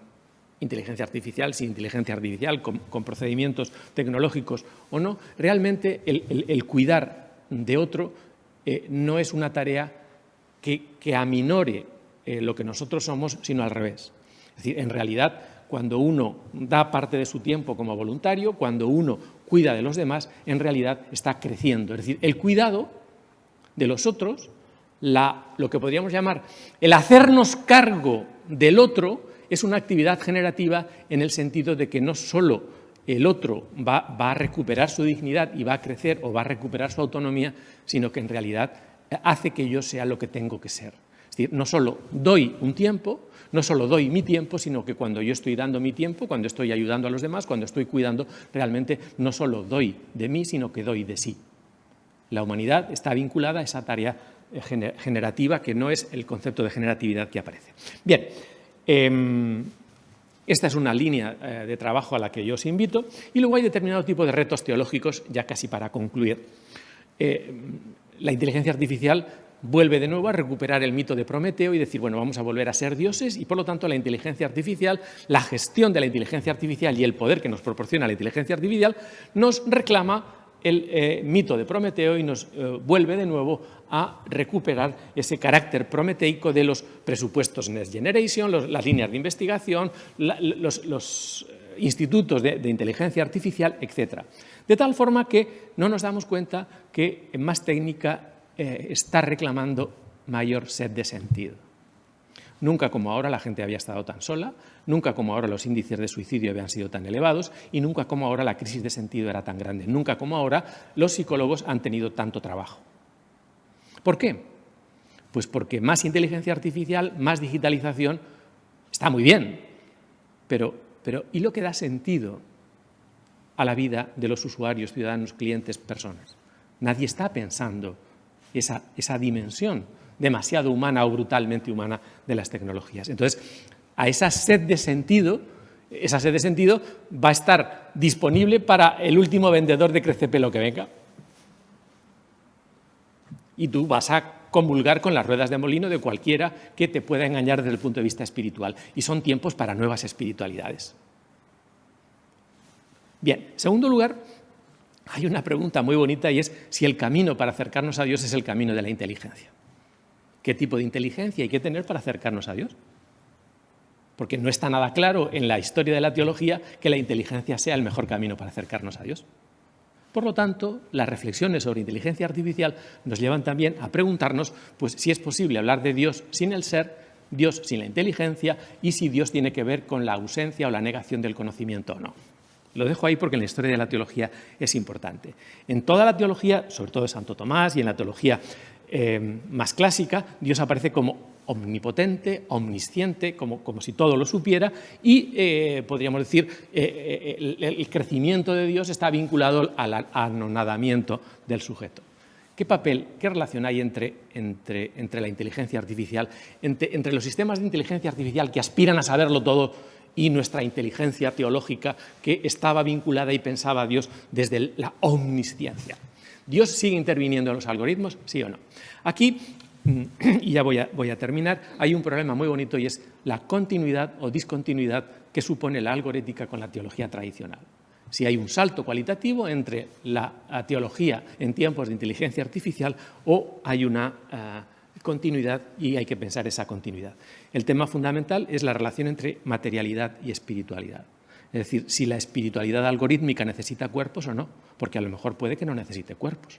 inteligencia artificial, sin inteligencia artificial, con procedimientos tecnológicos o no, realmente el cuidar de otro no es una tarea que aminore lo que nosotros somos, sino al revés. Es decir, en realidad, cuando uno da parte de su tiempo como voluntario, cuando uno cuida de los demás, en realidad está creciendo. Es decir, el cuidado de los otros, lo que podríamos llamar el hacernos cargo del otro, es una actividad generativa en el sentido de que no solo el otro va a recuperar su dignidad y va a crecer o va a recuperar su autonomía, sino que en realidad hace que yo sea lo que tengo que ser. Es decir, no solo doy un tiempo, no solo doy mi tiempo, sino que cuando yo estoy dando mi tiempo, cuando estoy ayudando a los demás, cuando estoy cuidando, realmente no solo doy de mí, sino que doy de sí. La humanidad está vinculada a esa tarea generativa, que no es el concepto de generatividad que aparece. Bien, esta es una línea de trabajo a la que yo os invito, y luego hay determinado tipo de retos teológicos, ya casi para concluir. La inteligencia artificial vuelve de nuevo a recuperar el mito de Prometeo y decir, bueno, vamos a volver a ser dioses y, por lo tanto, la inteligencia artificial, la gestión de la inteligencia artificial y el poder que nos proporciona la inteligencia artificial nos reclama el mito de Prometeo y nos vuelve de nuevo a recuperar ese carácter prometeico de los presupuestos Next Generation, las líneas de investigación, los institutos de inteligencia artificial, etc. De tal forma que no nos damos cuenta que más técnica está reclamando mayor sed de sentido. Nunca como ahora la gente había estado tan sola, nunca como ahora los índices de suicidio habían sido tan elevados y nunca como ahora la crisis de sentido era tan grande. Nunca como ahora los psicólogos han tenido tanto trabajo. ¿Por qué? Pues porque más inteligencia artificial, más digitalización, está muy bien, pero ¿y lo que da sentido a la vida de los usuarios, ciudadanos, clientes, personas? Nadie está pensando esa dimensión demasiado humana o brutalmente humana de las tecnologías. Entonces, a esa sed de sentido va a estar disponible para el último vendedor de crecepelo que venga. Y tú vas a comulgar con las ruedas de molino de cualquiera que te pueda engañar desde el punto de vista espiritual. Y son tiempos para nuevas espiritualidades. Bien, en segundo lugar, hay una pregunta muy bonita y es si el camino para acercarnos a Dios es el camino de la inteligencia. ¿Qué tipo de inteligencia hay que tener para acercarnos a Dios? Porque no está nada claro en la historia de la teología que la inteligencia sea el mejor camino para acercarnos a Dios. Por lo tanto, las reflexiones sobre inteligencia artificial nos llevan también a preguntarnos pues, si es posible hablar de Dios sin el ser, Dios sin la inteligencia y si Dios tiene que ver con la ausencia o la negación del conocimiento o no. Lo dejo ahí porque en la historia de la teología es importante. En toda la teología, sobre todo de Santo Tomás y en la teología más clásica, Dios aparece como omnipotente, omnisciente, como si todo lo supiera y, podríamos decir, el crecimiento de Dios está vinculado al anonadamiento del sujeto. ¿Qué papel, qué relación hay entre la inteligencia artificial, entre los sistemas de inteligencia artificial que aspiran a saberlo todo y nuestra inteligencia teológica que estaba vinculada y pensaba a Dios desde la omnisciencia? ¿Dios sigue interviniendo en los algoritmos? ¿Sí o no? Aquí, y ya voy a terminar, hay un problema muy bonito y es la continuidad o discontinuidad que supone la algorética con la teología tradicional. Si hay un salto cualitativo entre la teología en tiempos de inteligencia artificial o hay una continuidad y hay que pensar esa continuidad. El tema fundamental es la relación entre materialidad y espiritualidad. Es decir, si la espiritualidad algorítmica necesita cuerpos o no, porque a lo mejor puede que no necesite cuerpos.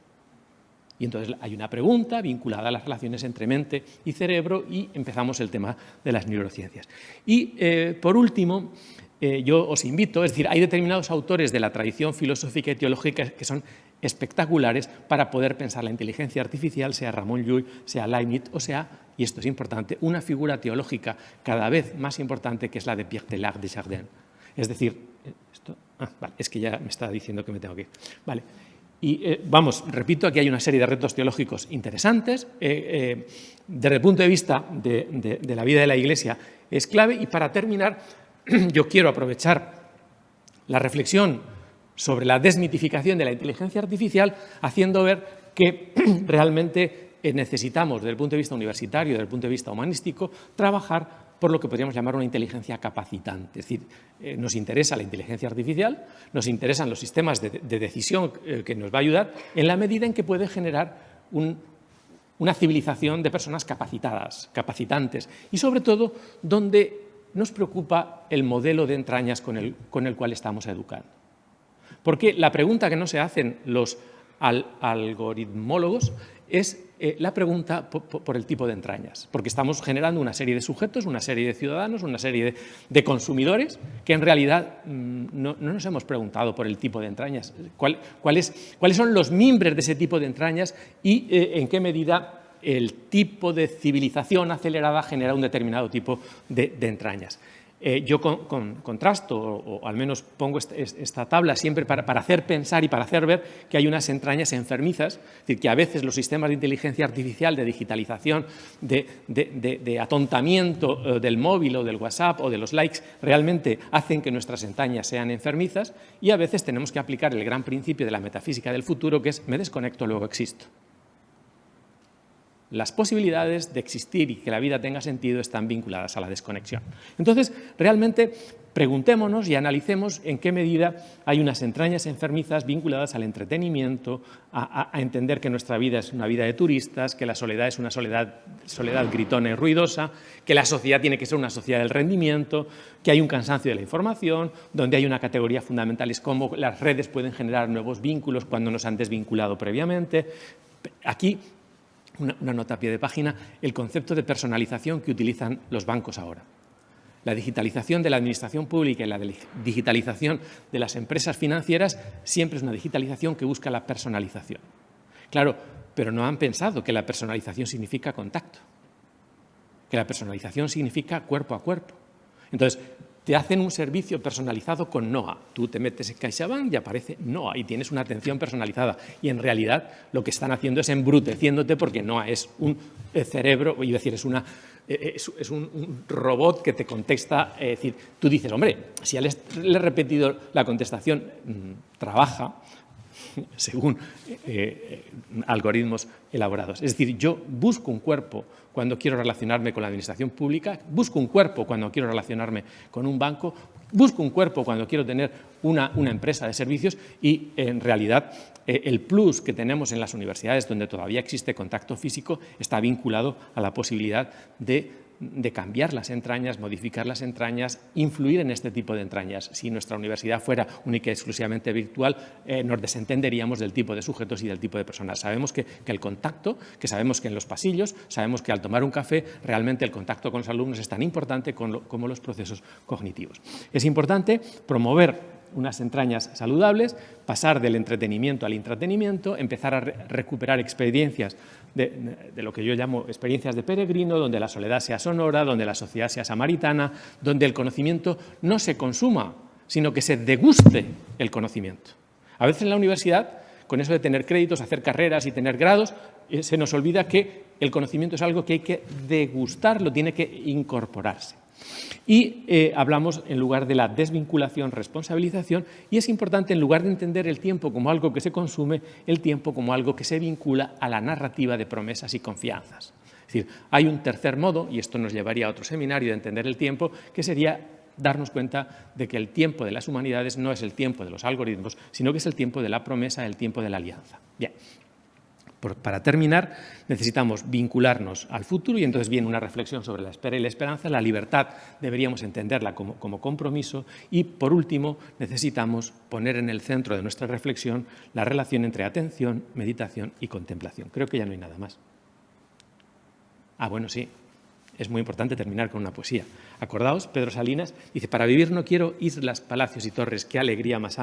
Y entonces hay una pregunta vinculada a las relaciones entre mente y cerebro y empezamos el tema de las neurociencias. Y por último, yo os invito, es decir, hay determinados autores de la tradición filosófica y teológica que son espectaculares para poder pensar la inteligencia artificial, sea Ramón Llull, sea Leibniz, o sea, y esto es importante, una figura teológica cada vez más importante que es la de Pierre Teilhard de Chardin. Es decir, vale, es que ya me está diciendo que me tengo que ir. Vale. Y repito, aquí hay una serie de retos teológicos interesantes. Desde el punto de vista de la vida de la Iglesia es clave. Y para terminar, yo quiero aprovechar la reflexión sobre la desmitificación de la inteligencia artificial haciendo ver que realmente necesitamos, desde el punto de vista universitario, desde el punto de vista humanístico, trabajar por lo que podríamos llamar una inteligencia capacitante. Es decir, nos interesa la inteligencia artificial, nos interesan los sistemas de decisión que nos va a ayudar en la medida en que puede generar una civilización de personas capacitadas, capacitantes y sobre todo donde nos preocupa el modelo de entrañas con el cual estamos educando. Porque la pregunta que no se hacen los algoritmólogos es la pregunta por el tipo de entrañas, porque estamos generando una serie de sujetos, una serie de ciudadanos, una serie de consumidores que en realidad no nos hemos preguntado por el tipo de entrañas, cuáles son los mimbres de ese tipo de entrañas y en qué medida el tipo de civilización acelerada genera un determinado tipo de entrañas. Yo contrasto, o al menos pongo esta tabla siempre para hacer pensar y para hacer ver que hay unas entrañas enfermizas, es decir, que a veces los sistemas de inteligencia artificial, de digitalización, de atontamiento del móvil o del WhatsApp o de los likes, realmente hacen que nuestras entrañas sean enfermizas y a veces tenemos que aplicar el gran principio de la metafísica del futuro, que es me desconecto, luego existo. Las posibilidades de existir y que la vida tenga sentido están vinculadas a la desconexión. Entonces, realmente, preguntémonos y analicemos en qué medida hay unas entrañas enfermizas vinculadas al entretenimiento, a entender que nuestra vida es una vida de turistas, que la soledad es una soledad gritona y ruidosa, que la sociedad tiene que ser una sociedad del rendimiento, que hay un cansancio de la información, donde hay una categoría fundamental, es cómo las redes pueden generar nuevos vínculos cuando nos han desvinculado previamente. Aquí una nota a pie de página, el concepto de personalización que utilizan los bancos ahora. La digitalización de la administración pública y la digitalización de las empresas financieras siempre es una digitalización que busca la personalización. Claro, pero no han pensado que la personalización significa contacto, que la personalización significa cuerpo a cuerpo. Entonces, te hacen un servicio personalizado con NOA. Tú te metes en CaixaBank y aparece NOA y tienes una atención personalizada. Y en realidad lo que están haciendo es embruteciéndote porque NOA es un cerebro, iba a decir, es un robot que te contesta. Es decir, tú dices, hombre, si le he repetido la contestación, trabaja según algoritmos elaborados. Es decir, yo busco un cuerpo cuando quiero relacionarme con la administración pública, busco un cuerpo cuando quiero relacionarme con un banco, busco un cuerpo cuando quiero tener una empresa de servicios y, en realidad, el plus que tenemos en las universidades donde todavía existe contacto físico está vinculado a la posibilidad de cambiar las entrañas, modificar las entrañas, influir en este tipo de entrañas. Si nuestra universidad fuera única y exclusivamente virtual, nos desentenderíamos del tipo de sujetos y del tipo de personas. Sabemos que el contacto, que sabemos que en los pasillos, sabemos que al tomar un café, realmente el contacto con los alumnos es tan importante como los procesos cognitivos. Es importante promover unas entrañas saludables, pasar del entretenimiento al intratenimiento, empezar a recuperar experiencias de lo que yo llamo experiencias de peregrino, donde la soledad sea sonora, donde la sociedad sea samaritana, donde el conocimiento no se consuma, sino que se deguste el conocimiento. A veces en la universidad, con eso de tener créditos, hacer carreras y tener grados, se nos olvida que el conocimiento es algo que hay que degustarlo, tiene que incorporarse. Y hablamos en lugar de la desvinculación, responsabilización, y es importante, en lugar de entender el tiempo como algo que se consume, el tiempo como algo que se vincula a la narrativa de promesas y confianzas. Es decir, hay un tercer modo, y esto nos llevaría a otro seminario de entender el tiempo, que sería darnos cuenta de que el tiempo de las humanidades no es el tiempo de los algoritmos, sino que es el tiempo de la promesa, el tiempo de la alianza. Bien. Para terminar, necesitamos vincularnos al futuro y entonces viene una reflexión sobre la espera y la esperanza. La libertad deberíamos entenderla como compromiso y, por último, necesitamos poner en el centro de nuestra reflexión la relación entre atención, meditación y contemplación. Creo que ya no hay nada más. Bueno, sí. Es muy importante terminar con una poesía. Acordaos, Pedro Salinas dice: para vivir no quiero islas, palacios y torres, qué alegría más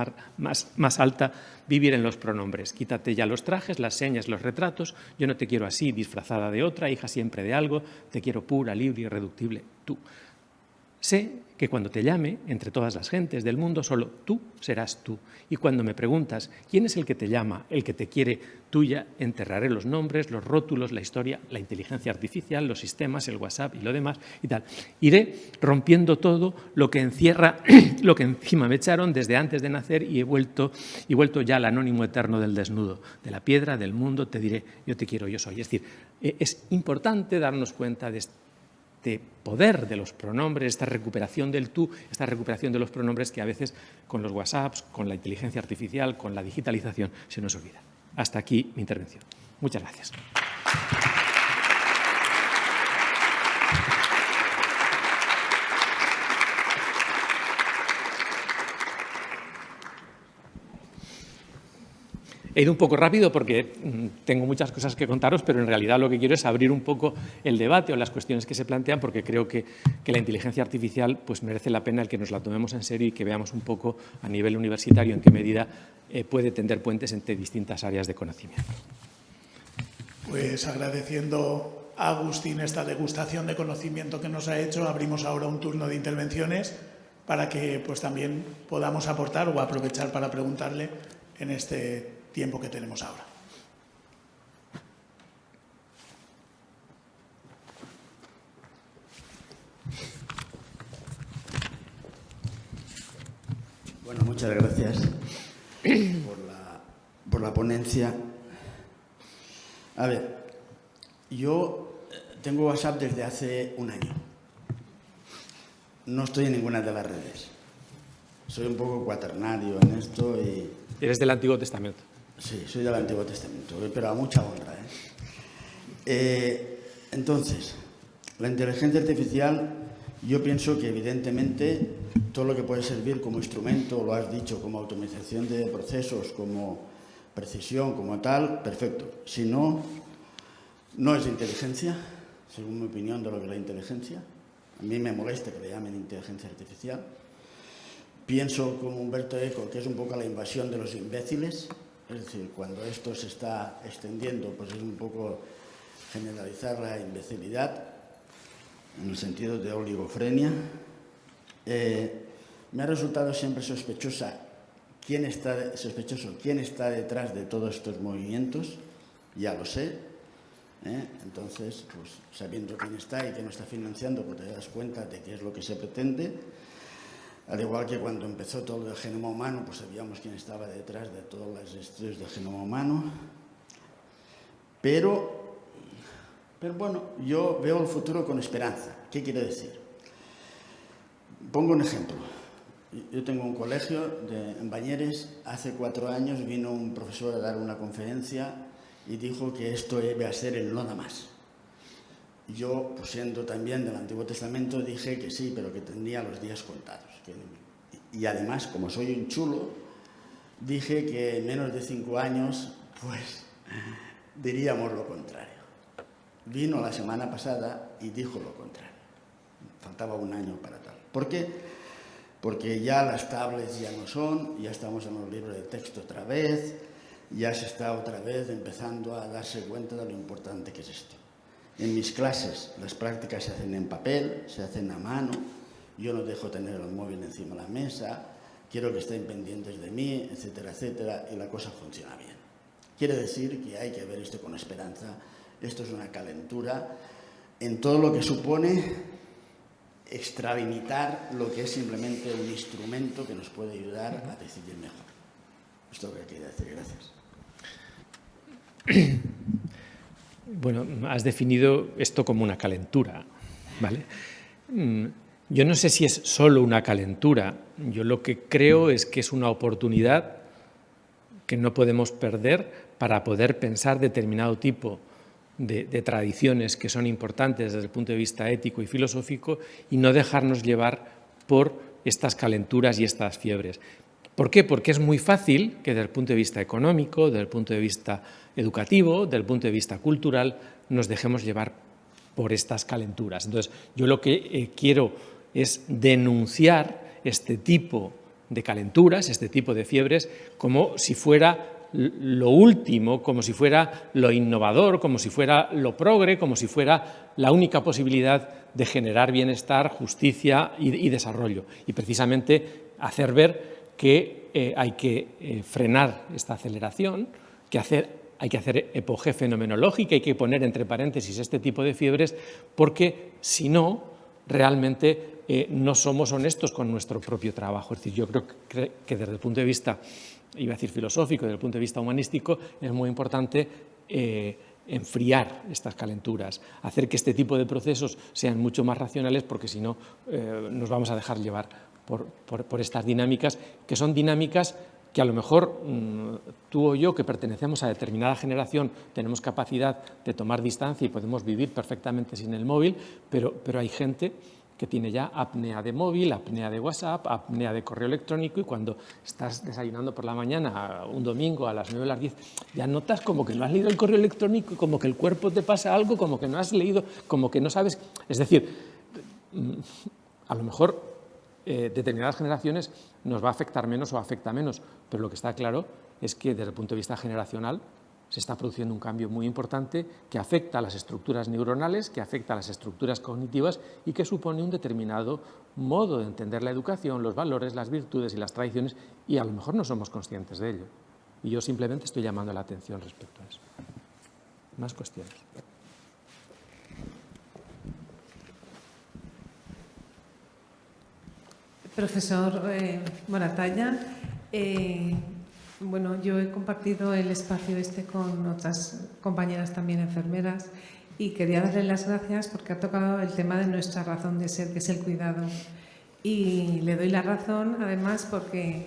alta vivir en los pronombres. Quítate ya los trajes, las señas, los retratos, yo no te quiero así, disfrazada de otra, hija siempre de algo, te quiero pura, libre, irreductible, tú. Sé que cuando te llame, entre todas las gentes del mundo, solo tú serás tú. Y cuando me preguntas quién es el que te llama, el que te quiere tuya, enterraré los nombres, los rótulos, la historia, la inteligencia artificial, los sistemas, el WhatsApp y lo demás y tal. Iré rompiendo todo lo que encierra lo que encima me echaron desde antes de nacer y he vuelto ya al anónimo eterno del desnudo. De la piedra, del mundo, te diré, yo te quiero, yo soy. Es decir, es importante darnos cuenta de este poder de los pronombres, esta recuperación del tú, esta recuperación de los pronombres que a veces con los WhatsApps, con la inteligencia artificial, con la digitalización, se nos olvida. Hasta aquí mi intervención. Muchas gracias. He ido un poco rápido porque tengo muchas cosas que contaros, pero en realidad lo que quiero es abrir un poco el debate o las cuestiones que se plantean, porque creo que la inteligencia artificial pues merece la pena el que nos la tomemos en serio y que veamos un poco a nivel universitario en qué medida puede tender puentes entre distintas áreas de conocimiento. Pues agradeciendo a Agustín esta degustación de conocimiento que nos ha hecho, abrimos ahora un turno de intervenciones para que pues también podamos aportar o aprovechar para preguntarle en este tiempo que tenemos ahora. Bueno, muchas gracias por la ponencia. A ver, yo tengo WhatsApp desde hace un año. No estoy en ninguna de las redes. Soy un poco cuaternario en esto y... Eres del Antiguo Testamento. Sí, soy del Antiguo Testamento, pero a mucha honra. Entonces, la inteligencia artificial, yo pienso que evidentemente todo lo que puede servir como instrumento, lo has dicho, como automatización de procesos, como precisión, como tal, perfecto. Si no, No es inteligencia, según mi opinión, de lo que es la inteligencia. A mí me molesta que le llamen inteligencia artificial. Pienso, como Humberto Eco, que es un poco la invasión de los imbéciles. Es decir, cuando esto se está extendiendo, pues es un poco generalizar la imbecilidad, en el sentido de oligofrenia. Me ha resultado siempre sospechoso quién está detrás de todos estos movimientos. Ya lo sé. Entonces, pues, sabiendo quién está y quién lo está financiando, pues te das cuenta de qué es lo que se pretende. Al igual que cuando empezó todo el genoma humano, pues sabíamos quién estaba detrás de todos los estudios del genoma humano. Pero bueno, yo veo el futuro con esperanza. ¿Qué quiere decir? Pongo un ejemplo. Yo tengo un colegio en Bañeres. Hace 4 años vino un profesor a dar una conferencia y dijo que esto iba a ser el nada más. Yo, pues siendo también del Antiguo Testamento, dije que sí, pero que tendría los días contados. Y además, como soy un chulo, dije que en menos de 5 años, pues, diríamos lo contrario. Vino la semana pasada y dijo lo contrario. Faltaba 1 año para tal. ¿Por qué? Porque ya las tablets ya no son, ya estamos en los libros de texto otra vez, ya se está otra vez empezando a darse cuenta de lo importante que es esto. En mis clases las prácticas se hacen en papel, se hacen a mano, yo no dejo tener el móvil encima de la mesa, quiero que estén pendientes de mí, etcétera, etcétera, y la cosa funciona bien. Quiere decir que hay que ver esto con esperanza. Esto es una calentura en todo lo que supone extralimitar lo que es simplemente un instrumento que nos puede ayudar a decidir mejor. Esto es lo que quería decir. Gracias. Bueno, has definido esto como una calentura, ¿vale? Yo no sé si es solo una calentura. Yo lo que creo es que es una oportunidad que no podemos perder para poder pensar determinado tipo de tradiciones que son importantes desde el punto de vista ético y filosófico y no dejarnos llevar por estas calenturas y estas fiebres. ¿Por qué? Porque es muy fácil que desde el punto de vista económico, desde el punto de vista educativo, desde el punto de vista cultural, nos dejemos llevar por estas calenturas. Entonces, yo lo que quiero es denunciar este tipo de calenturas, este tipo de fiebres, como si fuera lo último, como si fuera lo innovador, como si fuera lo progre, como si fuera la única posibilidad de generar bienestar, justicia y desarrollo. Y precisamente hacer ver que hay que frenar esta aceleración, que hay que hacer epogé fenomenológica, hay que poner entre paréntesis este tipo de fiebres, porque si no, realmente no somos honestos con nuestro propio trabajo. Es decir, yo creo que desde el punto de vista, iba a decir filosófico, desde el punto de vista humanístico, es muy importante enfriar estas calenturas, hacer que este tipo de procesos sean mucho más racionales, porque si no nos vamos a dejar llevar por estas dinámicas, que son dinámicas que a lo mejor tú o yo, que pertenecemos a determinada generación, tenemos capacidad de tomar distancia y podemos vivir perfectamente sin el móvil, pero hay gente que tiene ya apnea de móvil, apnea de WhatsApp, apnea de correo electrónico, y cuando estás desayunando por la mañana, un domingo a las 9 o las 10, ya notas como que no has leído el correo electrónico, como que el cuerpo te pasa algo, como que no has leído, como que no sabes. Es decir, a lo mejor determinadas generaciones nos va a afectar menos o afecta menos, pero lo que está claro es que desde el punto de vista generacional se está produciendo un cambio muy importante que afecta a las estructuras neuronales, que afecta a las estructuras cognitivas y que supone un determinado modo de entender la educación, los valores, las virtudes y las tradiciones, y a lo mejor no somos conscientes de ello. Y yo simplemente estoy llamando la atención respecto a eso. Más cuestiones. Profesor Moratalla, bueno, yo he compartido el espacio con otras compañeras también enfermeras y quería darle las gracias porque ha tocado el tema de nuestra razón de ser, que es el cuidado. Y le doy la razón, además, porque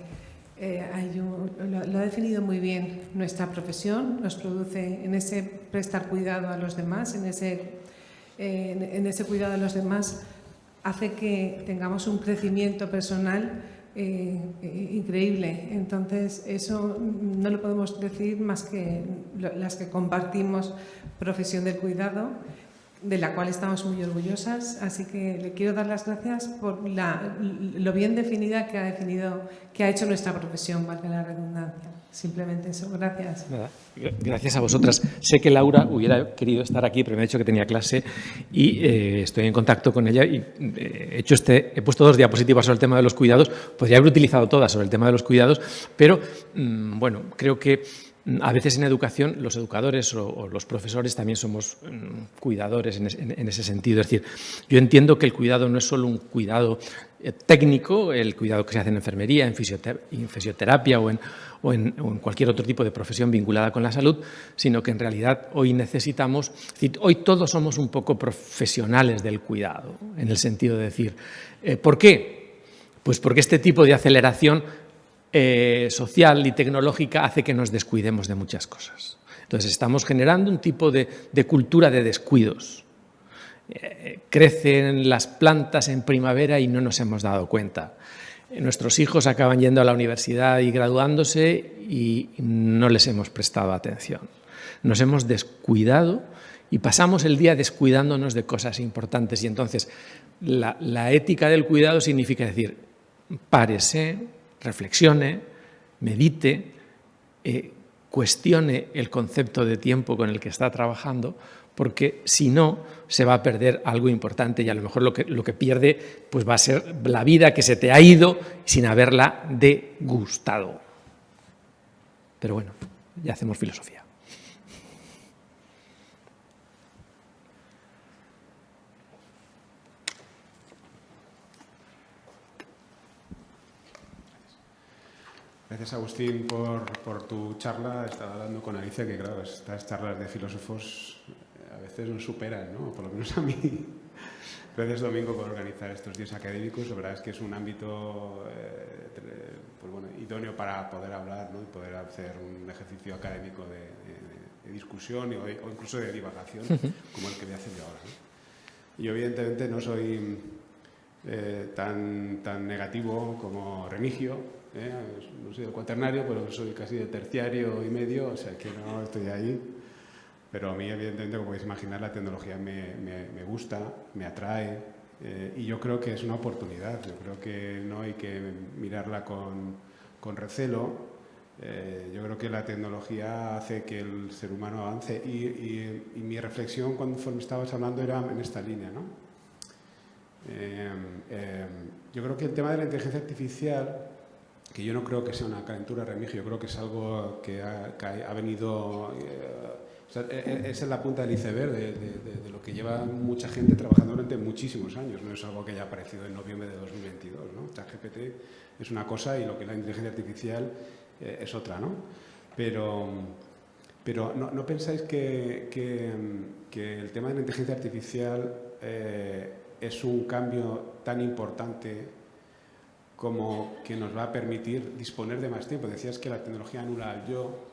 lo ha definido muy bien. Nuestra profesión nos produce en ese prestar cuidado a los demás, en ese cuidado a los demás, hace que tengamos un crecimiento personal increíble. Entonces, eso no lo podemos decir más que las que compartimos profesión del cuidado, de la cual estamos muy orgullosas. Así que le quiero dar las gracias por lo bien definida que ha hecho nuestra profesión, valga la redundancia. Simplemente eso. Gracias. Nada, gracias a vosotras. Sé que Laura hubiera querido estar aquí, pero me ha dicho que tenía clase y estoy en contacto con ella y he puesto 2 diapositivas sobre el tema de los cuidados. Podría haber utilizado todas sobre el tema de los cuidados, pero bueno, creo que a veces en educación los educadores o los profesores también somos cuidadores en ese sentido. Es decir, yo entiendo que el cuidado no es solo un cuidado técnico, el cuidado que se hace en enfermería, en fisioterapia o en cualquier otro tipo de profesión vinculada con la salud, sino que en realidad hoy necesitamos, es decir, hoy todos somos un poco profesionales del cuidado, en el sentido de decir, ¿por qué? Pues porque este tipo de aceleración social y tecnológica hace que nos descuidemos de muchas cosas. Entonces estamos generando un tipo de cultura de descuidos. Crecen las plantas en primavera y no nos hemos dado cuenta. Nuestros hijos acaban yendo a la universidad y graduándose y no les hemos prestado atención. Nos hemos descuidado y pasamos el día descuidándonos de cosas importantes. Y entonces la ética del cuidado significa decir, párese, reflexione, medite, cuestione el concepto de tiempo con el que está trabajando, porque si no se va a perder algo importante y a lo mejor lo que pierde pues va a ser la vida que se te ha ido sin haberla degustado. Pero bueno, ya hacemos filosofía. Gracias, Agustín, por tu charla. Estaba hablando con Alicia que, claro, estas charlas de filósofos a veces nos superan, ¿no? Por lo menos a mí. Gracias, Domingo, por organizar estos días académicos. La verdad es que es un ámbito pues bueno, idóneo para poder hablar, ¿no? Y poder hacer un ejercicio académico de discusión o incluso de divagación, como el que voy a hacer yo ahora, ¿no? Yo, evidentemente, no soy tan negativo como Remigio. No soy del cuaternario, pero soy casi de terciario y medio, o sea que no estoy ahí. Pero a mí, evidentemente, como podéis imaginar, la tecnología me gusta, me atrae y yo creo que es una oportunidad. Yo creo que no hay que mirarla con recelo. Yo creo que la tecnología hace que el ser humano avance y mi reflexión conforme estabas hablando era en esta línea, ¿no? Yo creo que el tema de la inteligencia artificial, que yo no creo que sea una calentura, Remigio, yo creo que es algo que ha venido... o sea, es en la punta del iceberg de lo que lleva mucha gente trabajando durante muchísimos años. No es algo que haya aparecido en noviembre de 2022, ¿no? ChatGPT es una cosa y lo que es la inteligencia artificial es otra, ¿no? Pero ¿no pensáis que el tema de la inteligencia artificial es un cambio tan importante como que nos va a permitir disponer de más tiempo? Decías que la tecnología anula al yo.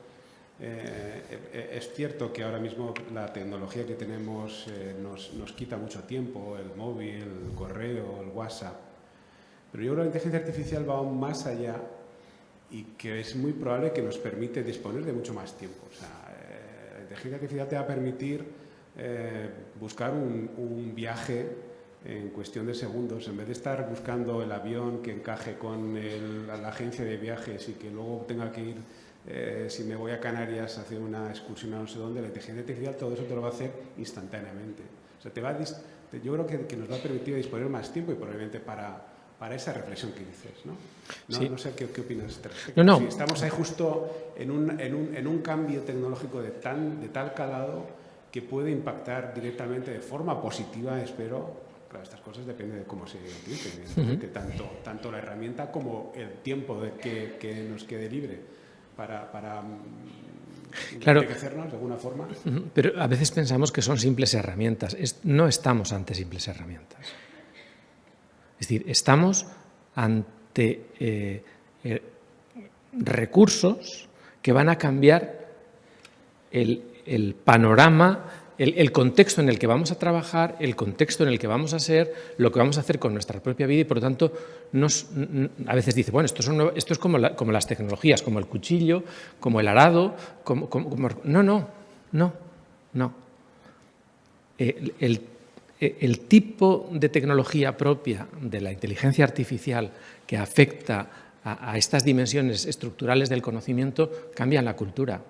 Es cierto que ahora mismo la tecnología que tenemos nos quita mucho tiempo, el móvil, el correo, el WhatsApp. Pero yo creo que la inteligencia artificial va aún más allá y que es muy probable que nos permite disponer de mucho más tiempo. O sea, la inteligencia artificial te va a permitir buscar un viaje en cuestión de segundos, en vez de estar buscando el avión que encaje con la agencia de viajes y que luego tenga que ir, si me voy a Canarias a hacer una excursión a no sé dónde, la inteligencia artificial todo eso te lo va a hacer instantáneamente. O sea, yo creo que nos va a permitir disponer más tiempo y probablemente para esa reflexión que dices, ¿no? Sí. No sé qué opinas de respecto. No. Si estamos ahí justo en un cambio tecnológico de tal calado que puede impactar directamente de forma positiva, espero. Claro, estas cosas dependen de cómo se utilicen, evidentemente, tanto la herramienta como el tiempo que nos quede libre para enriquecernos de alguna forma. Pero a veces pensamos que son simples herramientas. No estamos ante simples herramientas. Es decir, estamos ante recursos que van a cambiar el panorama el contexto en el que vamos a trabajar, el contexto en el que vamos a ser, lo que vamos a hacer con nuestra propia vida y, por lo tanto, a veces dice, bueno, esto es como las tecnologías, como el cuchillo, como el arado, No. El tipo de tecnología propia de la inteligencia artificial que afecta a estas dimensiones estructurales del conocimiento cambian la cultura.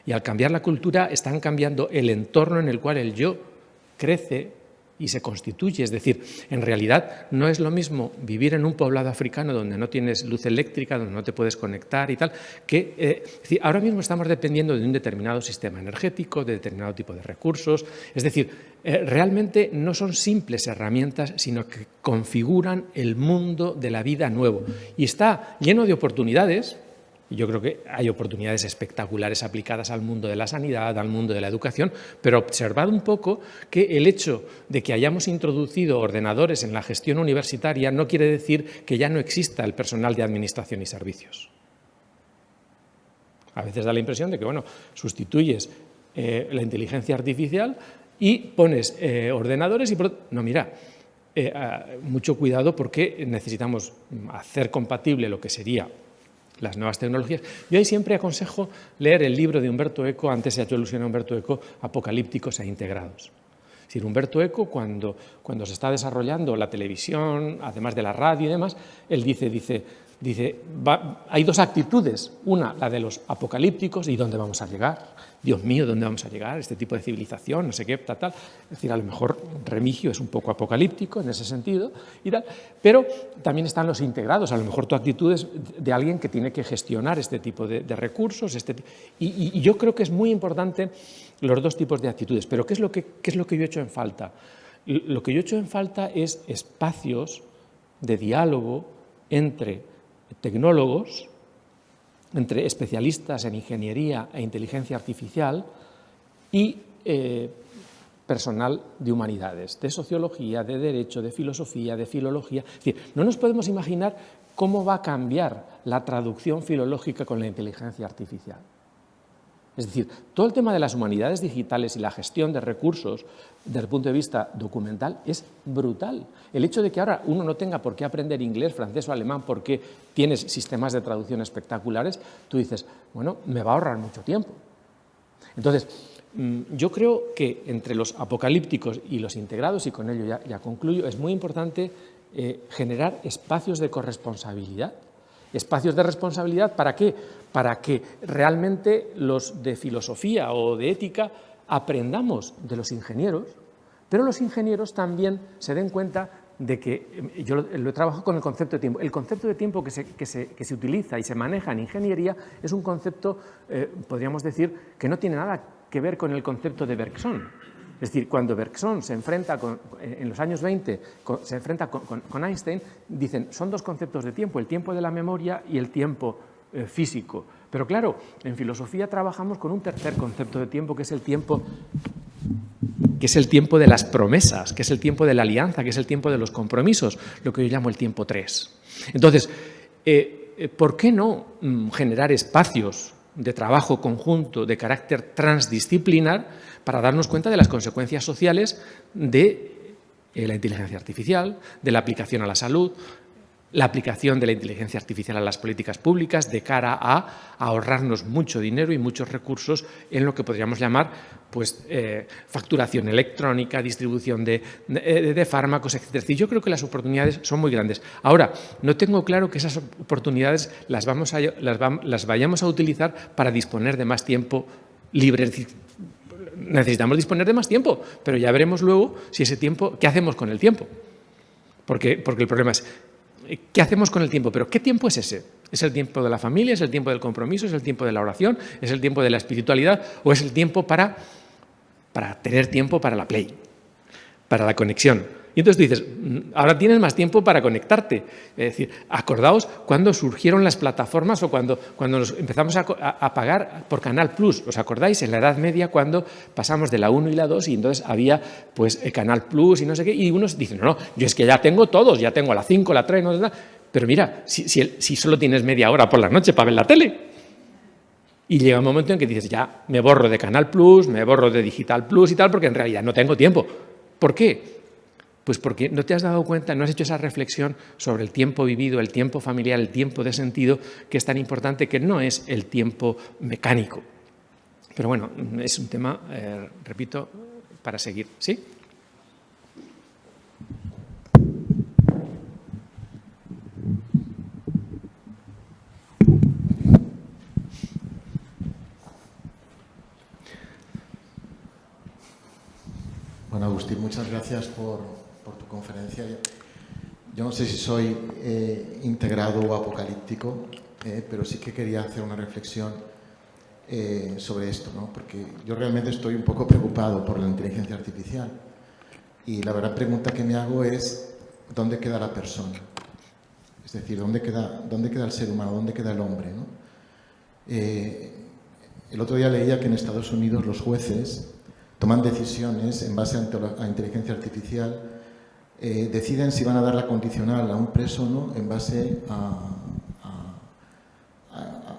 Y al cambiar la cultura están cambiando el entorno en el cual el yo crece y se constituye. Es decir, en realidad no es lo mismo vivir en un poblado africano donde no tienes luz eléctrica, donde no te puedes conectar y tal, que es decir, ahora mismo estamos dependiendo de un determinado sistema energético, de determinado tipo de recursos. Es decir, realmente no son simples herramientas, sino que configuran el mundo de la vida nuevo. Y está lleno de oportunidades. Yo creo que hay oportunidades espectaculares aplicadas al mundo de la sanidad, al mundo de la educación, pero observad un poco que el hecho de que hayamos introducido ordenadores en la gestión universitaria no quiere decir que ya no exista el personal de administración y servicios. A veces da la impresión de que, bueno, sustituyes la inteligencia artificial y pones ordenadores y... No, mira, mucho cuidado porque necesitamos hacer compatible lo que sería las nuevas tecnologías. Yo ahí siempre aconsejo leer el libro de Umberto Eco, antes se ha hecho alusión a Umberto Eco, Apocalípticos e integrados. Es decir, Umberto Eco, cuando se está desarrollando la televisión, además de la radio y demás, él dice hay dos actitudes. Una, la de los apocalípticos, ¿y dónde vamos a llegar? Dios mío, ¿dónde vamos a llegar? Este tipo de civilización, no sé qué, tal. Es decir, a lo mejor Remigio es un poco apocalíptico en ese sentido y tal, pero también están los integrados. A lo mejor tu actitud es de alguien que tiene que gestionar este tipo de recursos. Y yo creo que es muy importante los dos tipos de actitudes. Pero ¿qué es lo que yo he hecho en falta? Lo que yo he hecho en falta es espacios de diálogo entre tecnólogos, entre especialistas en ingeniería e inteligencia artificial y personal de humanidades, de sociología, de derecho, de filosofía, de filología. Es decir, no nos podemos imaginar cómo va a cambiar la traducción filológica con la inteligencia artificial. Es decir, todo el tema de las humanidades digitales y la gestión de recursos desde el punto de vista documental es brutal. El hecho de que ahora uno no tenga por qué aprender inglés, francés o alemán porque tienes sistemas de traducción espectaculares, tú dices, bueno, me va a ahorrar mucho tiempo. Entonces, yo creo que entre los apocalípticos y los integrados, y con ello ya concluyo, es muy importante generar espacios de corresponsabilidad. Espacios de responsabilidad, ¿para qué? Para que realmente los de filosofía o de ética aprendamos de los ingenieros, pero los ingenieros también se den cuenta de que, yo lo he trabajado con el concepto de tiempo. El concepto de tiempo que se utiliza y se maneja en ingeniería es un concepto, podríamos decir, que no tiene nada que ver con el concepto de Bergson. Es decir, cuando Bergson se enfrenta en los años 20, se enfrenta con Einstein, dicen, son dos conceptos de tiempo, el tiempo de la memoria y el tiempo físico. Pero claro, en filosofía trabajamos con un tercer concepto de tiempo, que es el tiempo de las promesas, que es el tiempo de la alianza, que es el tiempo de los compromisos, lo que yo llamo el tiempo 3. Entonces, ¿por qué no generar espacios de trabajo conjunto de carácter transdisciplinar para darnos cuenta de las consecuencias sociales de la inteligencia artificial, de la aplicación a la salud, la aplicación de la inteligencia artificial a las políticas públicas de cara a ahorrarnos mucho dinero y muchos recursos en lo que podríamos llamar pues, facturación electrónica, distribución de fármacos, etc. Y yo creo que las oportunidades son muy grandes. Ahora, no tengo claro que esas oportunidades las vayamos a utilizar para disponer de más tiempo libre. Es decir, necesitamos disponer de más tiempo, pero ya veremos luego si ese tiempo, ¿qué hacemos con el tiempo? Porque el problema es, ¿qué hacemos con el tiempo? Pero ¿qué tiempo es ese? ¿Es el tiempo de la familia? ¿Es el tiempo del compromiso? ¿Es el tiempo de la oración? ¿Es el tiempo de la espiritualidad? ¿O es el tiempo para tener tiempo para la play, para la conexión? Y entonces tú dices, ahora tienes más tiempo para conectarte. Es decir, acordaos cuando surgieron las plataformas o cuando nos empezamos a pagar por Canal Plus. ¿Os acordáis? En la Edad Media, cuando pasamos de la 1 y la 2 y entonces había pues Canal Plus y no sé qué. Y unos dicen, no, yo es que ya tengo todos, ya tengo la 5, la 3, no, pero mira, si solo tienes media hora por la noche para ver la tele. Y llega un momento en que dices, ya, me borro de Canal Plus, me borro de Digital Plus y tal, porque en realidad no tengo tiempo. ¿Por qué? Pues porque no te has dado cuenta, no has hecho esa reflexión sobre el tiempo vivido, el tiempo familiar, el tiempo de sentido, que es tan importante, que no es el tiempo mecánico. Pero bueno, es un tema, repito, para seguir. ¿Sí? Bueno, Agustín, muchas gracias por tu conferencia. Yo no sé si soy integrado o apocalíptico, pero sí que quería hacer una reflexión sobre esto, ¿no? Porque yo realmente estoy un poco preocupado por la inteligencia artificial. Y la verdad pregunta que me hago es, ¿dónde queda la persona? Es decir, ¿dónde queda el ser humano? ¿Dónde queda el hombre, ¿no? El otro día leía que en Estados Unidos los jueces toman decisiones en base a inteligencia artificial, deciden si van a dar la condicional a un preso o no en base a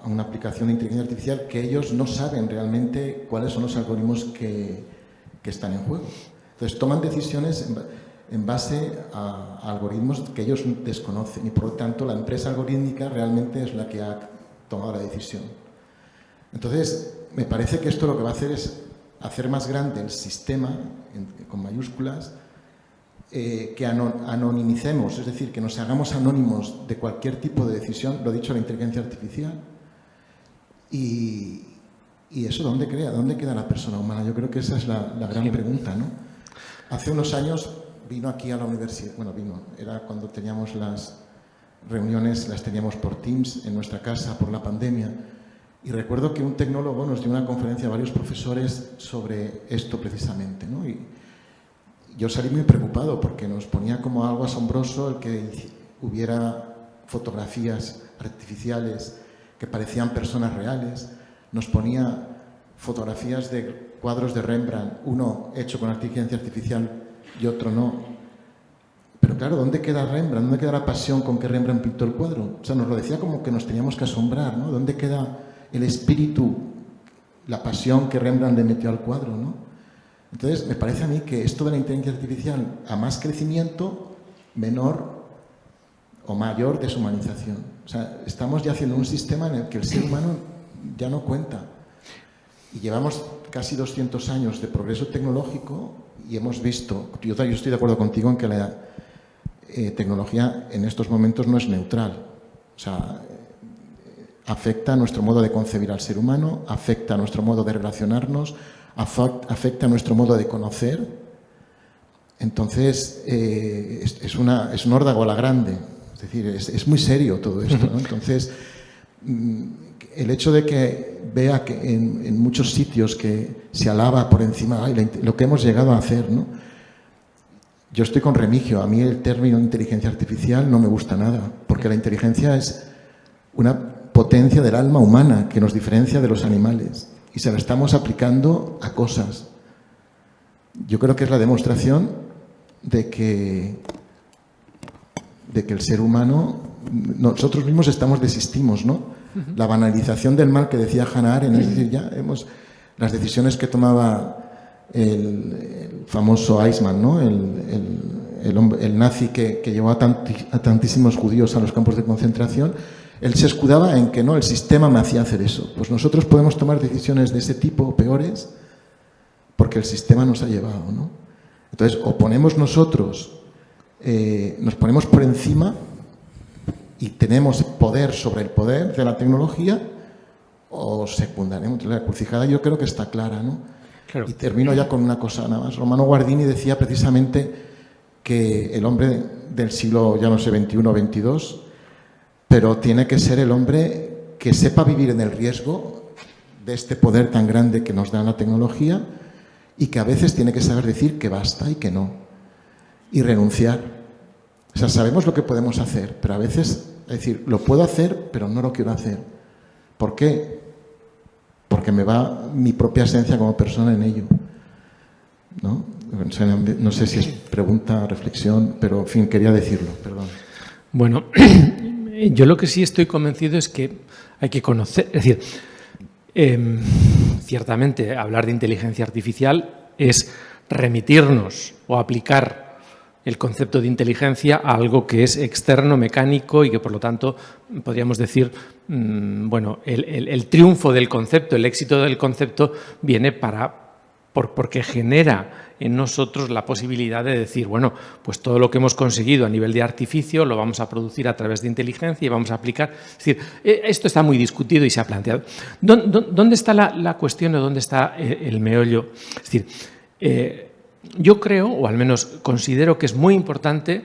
una aplicación de inteligencia artificial que ellos no saben realmente cuáles son los algoritmos que están en juego. Entonces toman decisiones en base a algoritmos que ellos desconocen y por lo tanto la empresa algorítmica realmente es la que ha tomado la decisión. Entonces me parece que esto lo que va a hacer es hacer más grande el sistema, con mayúsculas, que anonimicemos, es decir, que nos hagamos anónimos de cualquier tipo de decisión, lo ha dicho la inteligencia artificial, y eso ¿dónde queda la persona humana? Yo creo que esa es la gran pregunta, ¿no? Hace unos años vino aquí a la universidad, era cuando teníamos las reuniones, las teníamos por Teams en nuestra casa por la pandemia. Y recuerdo que un tecnólogo nos dio una conferencia a varios profesores sobre esto precisamente, ¿no? Y yo salí muy preocupado porque nos ponía como algo asombroso el que hubiera fotografías artificiales que parecían personas reales. Nos ponía fotografías de cuadros de Rembrandt, uno hecho con inteligencia artificial y otro no. Pero claro, ¿dónde queda Rembrandt? ¿Dónde queda la pasión con que Rembrandt pintó el cuadro? O sea, nos lo decía como que nos teníamos que asombrar, ¿no? ¿Dónde queda el espíritu, la pasión que Rembrandt le metió al cuadro, ¿no? Entonces, me parece a mí que esto de la inteligencia artificial, a más crecimiento, menor o mayor deshumanización. O sea, estamos ya haciendo un sistema en el que el ser humano ya no cuenta. Y llevamos casi 200 años de progreso tecnológico y hemos visto, yo estoy de acuerdo contigo en que la tecnología en estos momentos no es neutral. O sea, afecta a nuestro modo de concebir al ser humano, afecta a nuestro modo de relacionarnos, afecta a nuestro modo de conocer. Entonces, es un órdago a la grande. Es decir, es muy serio todo esto, ¿no? Entonces, el hecho de que vea que en muchos sitios que se alaba por encima lo que hemos llegado a hacer, ¿no? Yo estoy con Remigio. A mí el término inteligencia artificial no me gusta nada, porque la inteligencia es una potencia del alma humana que nos diferencia de los animales y se la estamos aplicando a cosas. Yo creo que es la demostración de que el ser humano, nosotros mismos desistimos, ¿no? La banalización del mal que decía Hannah Arendt, es decir, ya las decisiones que tomaba el famoso Eichmann, ¿no? El nazi que llevó a tantísimos judíos a los campos de concentración. Él se escudaba en que no, el sistema me hacía hacer eso. Pues nosotros podemos tomar decisiones de ese tipo, peores, porque el sistema nos ha llevado, ¿no? Entonces, o ponemos nosotros, nos ponemos por encima y tenemos poder sobre el poder de la tecnología, o secundaremos. La encrucijada yo creo que está clara, ¿no? Claro. Y termino ya con una cosa nada más. Romano Guardini decía precisamente que el hombre del siglo, ya no sé, XXI o XXII, pero tiene que ser el hombre que sepa vivir en el riesgo de este poder tan grande que nos da la tecnología y que a veces tiene que saber decir que basta y que no, y renunciar. O sea, sabemos lo que podemos hacer, pero a veces, es decir, lo puedo hacer, pero no lo quiero hacer. ¿Por qué? Porque me va mi propia esencia como persona en ello, ¿no? O sea, no sé si es pregunta, reflexión, pero en fin, quería decirlo, perdón. Bueno, yo lo que sí estoy convencido es que hay que conocer, es decir, ciertamente hablar de inteligencia artificial es remitirnos o aplicar el concepto de inteligencia a algo que es externo, mecánico y que, por lo tanto, podríamos decir, bueno, el triunfo del concepto, el éxito del concepto viene porque genera en nosotros la posibilidad de decir, bueno, pues todo lo que hemos conseguido a nivel de artificio lo vamos a producir a través de inteligencia y vamos a aplicar. Es decir, esto está muy discutido y se ha planteado. ¿Dónde está la cuestión o dónde está el meollo? Es decir, yo creo, o al menos considero que es muy importante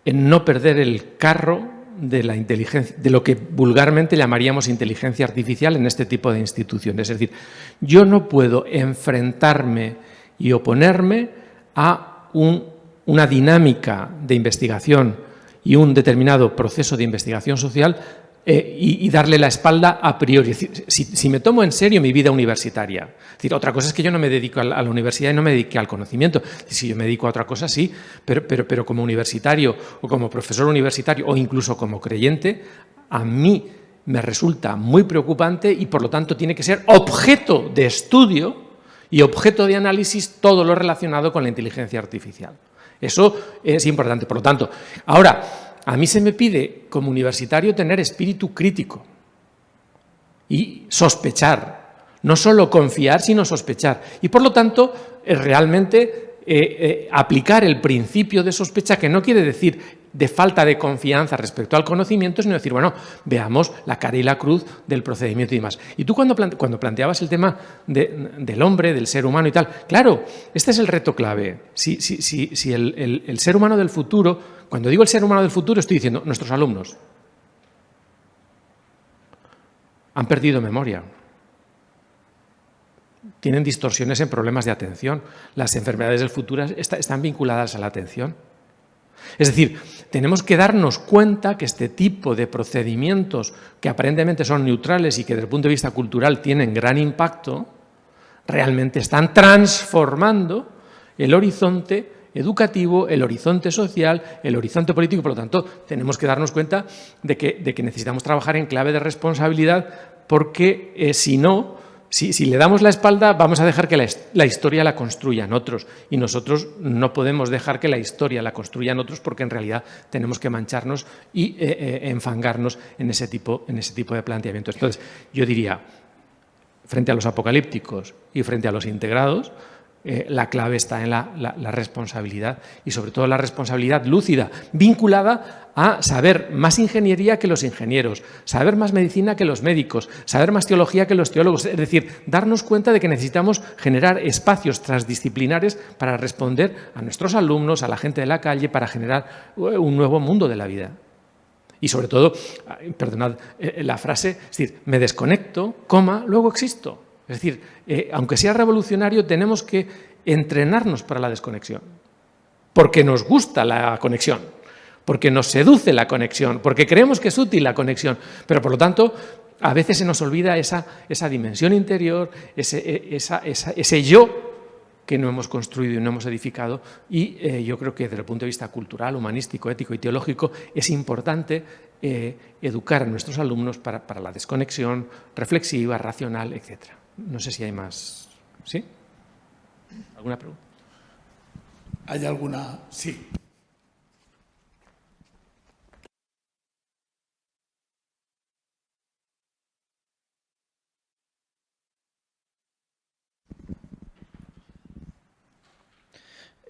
en no perder el carro de la inteligencia, de lo que vulgarmente llamaríamos inteligencia artificial en este tipo de instituciones. Es decir, yo no puedo enfrentarme y oponerme a una dinámica de investigación y un determinado proceso de investigación social y darle la espalda a priori. Es decir, si me tomo en serio mi vida universitaria, es decir, otra cosa es que yo no me dedico a la universidad y no me dedique al conocimiento. Si yo me dedico a otra cosa, sí, pero como universitario o como profesor universitario o incluso como creyente, a mí me resulta muy preocupante y, por lo tanto, tiene que ser objeto de estudio y objeto de análisis todo lo relacionado con la inteligencia artificial. Eso es importante. Por lo tanto, ahora, a mí se me pide como universitario tener espíritu crítico y sospechar. No solo confiar, sino sospechar. Y, por lo tanto, realmente aplicar el principio de sospecha, que no quiere decir de falta de confianza respecto al conocimiento, sino decir, bueno, veamos la cara y la cruz del procedimiento y demás. Y tú cuando planteabas el tema del hombre, del ser humano y tal, claro, este es el reto clave. Si el ser humano del futuro, cuando digo el ser humano del futuro, estoy diciendo nuestros alumnos han perdido memoria, tienen distorsiones en problemas de atención, las enfermedades del futuro están vinculadas a la atención. Es decir, tenemos que darnos cuenta que este tipo de procedimientos que aparentemente son neutrales y que desde el punto de vista cultural tienen gran impacto, realmente están transformando el horizonte educativo, el horizonte social, el horizonte político. Por lo tanto, tenemos que darnos cuenta de que necesitamos trabajar en clave de responsabilidad porque si no, si le damos la espalda, vamos a dejar que la historia la construyan otros y nosotros no podemos dejar que la historia la construyan otros porque en realidad tenemos que mancharnos y enfangarnos en ese tipo de planteamientos. Entonces, yo diría, frente a los apocalípticos y frente a los integrados, la clave está en la responsabilidad y sobre todo la responsabilidad lúcida, vinculada a saber más ingeniería que los ingenieros, saber más medicina que los médicos, saber más teología que los teólogos. Es decir, darnos cuenta de que necesitamos generar espacios transdisciplinares para responder a nuestros alumnos, a la gente de la calle, para generar un nuevo mundo de la vida. Y sobre todo, perdonad la frase, es decir, me desconecto, luego existo. Es decir, aunque sea revolucionario, tenemos que entrenarnos para la desconexión, porque nos gusta la conexión, porque nos seduce la conexión, porque creemos que es útil la conexión, pero por lo tanto a veces se nos olvida esa dimensión interior, ese yo que no hemos construido y no hemos edificado y yo creo que desde el punto de vista cultural, humanístico, ético y teológico es importante educar a nuestros alumnos para la desconexión reflexiva, racional, etcétera. No sé si hay más. ¿Sí? ¿Alguna pregunta? ¿Hay alguna? Sí.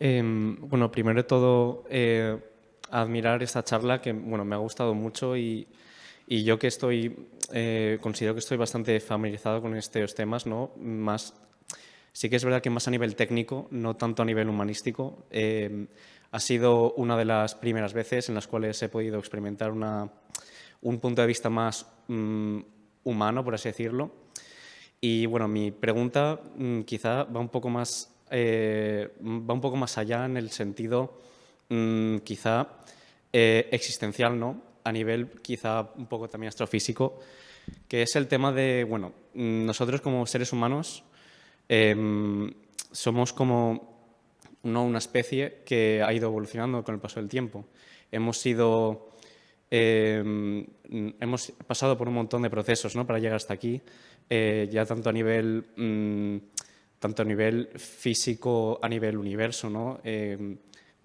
Bueno, primero de todo, admirar esta charla que me ha gustado mucho y yo que considero que estoy bastante familiarizado con estos temas, ¿no? Sí que es verdad que más a nivel técnico, no tanto a nivel humanístico. Ha sido una de las primeras veces en las cuales he podido experimentar un punto de vista más humano, por así decirlo. Y bueno, mi pregunta quizá va un poco más allá en el sentido quizá existencial, ¿no? A nivel quizá un poco también astrofísico, que es el tema de, nosotros como seres humanos somos como una especie que ha ido evolucionando con el paso del tiempo. Hemos ido hemos pasado por un montón de procesos, ¿no?, para llegar hasta aquí, ya tanto a nivel físico, a nivel universo, ¿no?,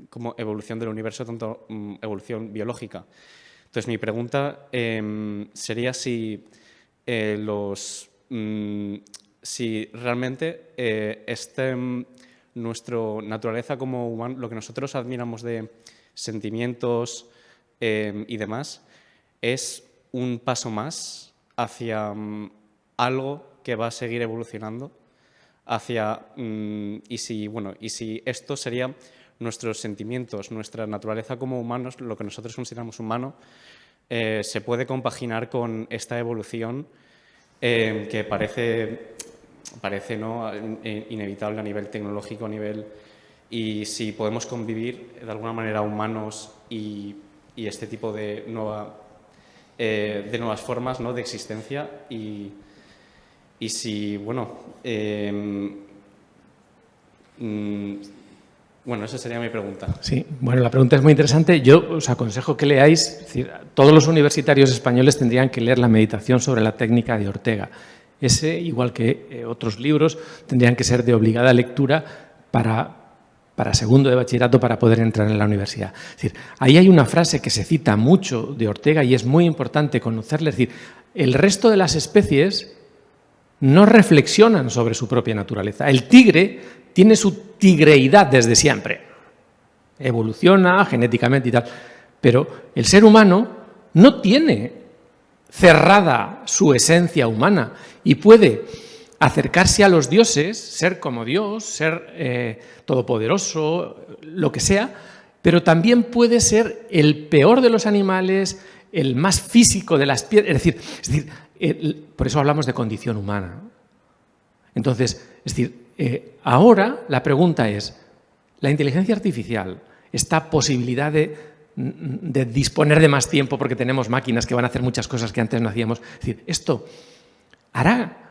como evolución del universo, tanto evolución biológica. Entonces, mi pregunta sería si realmente nuestra naturaleza como humano, lo que nosotros admiramos de sentimientos y demás, es un paso más hacia algo que va a seguir evolucionando, y si esto sería nuestros sentimientos, nuestra naturaleza como humanos, lo que nosotros consideramos humano, se puede compaginar con esta evolución que parece ¿no?, inevitable a nivel tecnológico, y si podemos convivir de alguna manera humanos y este tipo de nuevas formas, ¿no?, de existencia, y si, esa sería mi pregunta. Sí, bueno, la pregunta es muy interesante. Yo os aconsejo que leáis, es decir, todos los universitarios españoles tendrían que leer La meditación sobre la técnica de Ortega. Ese, igual que otros libros, tendrían que ser de obligada lectura para segundo de bachillerato, para poder entrar en la universidad. Es decir, ahí hay una frase que se cita mucho de Ortega y es muy importante conocerla. Es decir, el resto de las especies no reflexionan sobre su propia naturaleza. El tigre tiene su tigreidad desde siempre. Evoluciona genéticamente y tal. Pero el ser humano no tiene cerrada su esencia humana y puede acercarse a los dioses, ser como Dios, ser todopoderoso, lo que sea, pero también puede ser el peor de los animales, el más físico de las piedras. Es decir, por eso hablamos de condición humana. Entonces, ahora la pregunta es, ¿la inteligencia artificial, esta posibilidad de disponer de más tiempo porque tenemos máquinas que van a hacer muchas cosas que antes no hacíamos, es decir, esto hará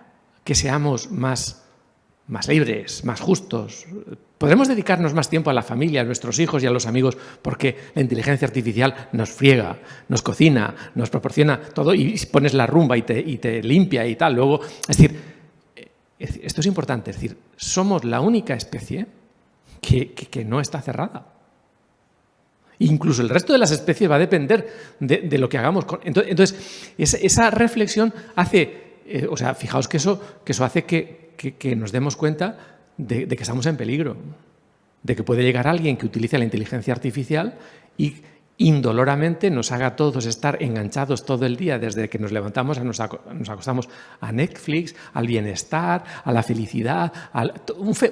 que seamos más libres, más justos? ¿Podremos dedicarnos más tiempo a la familia, a nuestros hijos y a los amigos porque la inteligencia artificial nos friega, nos cocina, nos proporciona todo y pones la rumba y te limpia y tal? Luego, es decir, esto es importante, es decir, somos la única especie que no está cerrada. Incluso el resto de las especies va a depender de lo que hagamos. Entonces, esa reflexión hace, fijaos que eso hace que nos demos cuenta de que estamos en peligro, de que puede llegar alguien que utilice la inteligencia artificial y indoloramente nos haga a todos estar enganchados todo el día, desde que nos levantamos nos acostamos, a Netflix, al bienestar, a la felicidad,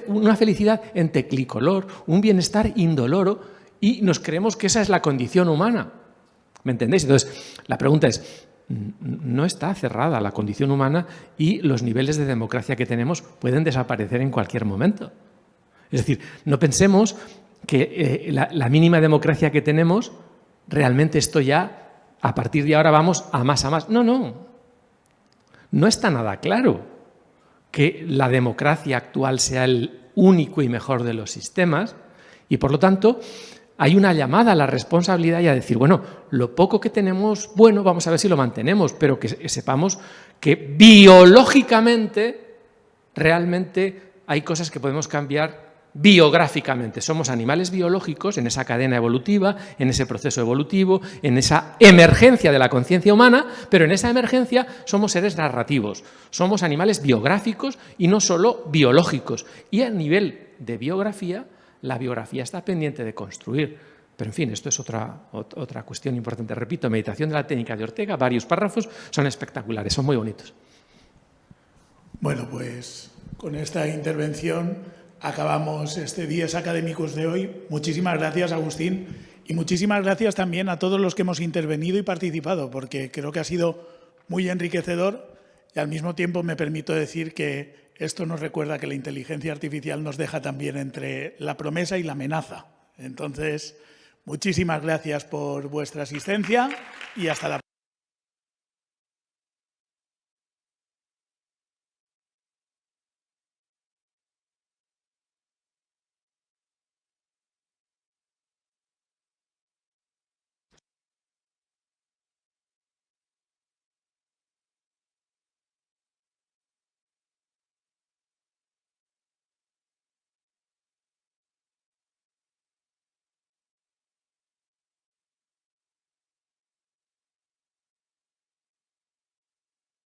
una felicidad en teclicolor, un bienestar indoloro, y nos creemos que esa es la condición humana. ¿Me entendéis? Entonces, la pregunta es, no está cerrada la condición humana y los niveles de democracia que tenemos pueden desaparecer en cualquier momento. Es decir, no pensemos que la mínima democracia que tenemos, realmente esto ya, a partir de ahora vamos a más. No. No está nada claro que la democracia actual sea el único y mejor de los sistemas y, por lo tanto, hay una llamada a la responsabilidad y a decir, bueno, lo poco que tenemos, bueno, vamos a ver si lo mantenemos, pero que sepamos que biológicamente realmente hay cosas que podemos cambiar biográficamente. Somos animales biológicos en esa cadena evolutiva, en ese proceso evolutivo, en esa emergencia de la conciencia humana, pero en esa emergencia somos seres narrativos, somos animales biográficos y no solo biológicos. Y a nivel de biografía, la biografía está pendiente de construir. Pero, en fin, esto es otra cuestión importante. Repito, meditación de la técnica de Ortega, varios párrafos, son espectaculares, son muy bonitos. Bueno, pues con esta intervención acabamos este Dies Academicus de hoy. Muchísimas gracias, Agustín, y muchísimas gracias también a todos los que hemos intervenido y participado, porque creo que ha sido muy enriquecedor y al mismo tiempo me permito decir que esto nos recuerda que la inteligencia artificial nos deja también entre la promesa y la amenaza. Entonces, muchísimas gracias por vuestra asistencia y hasta la próxima.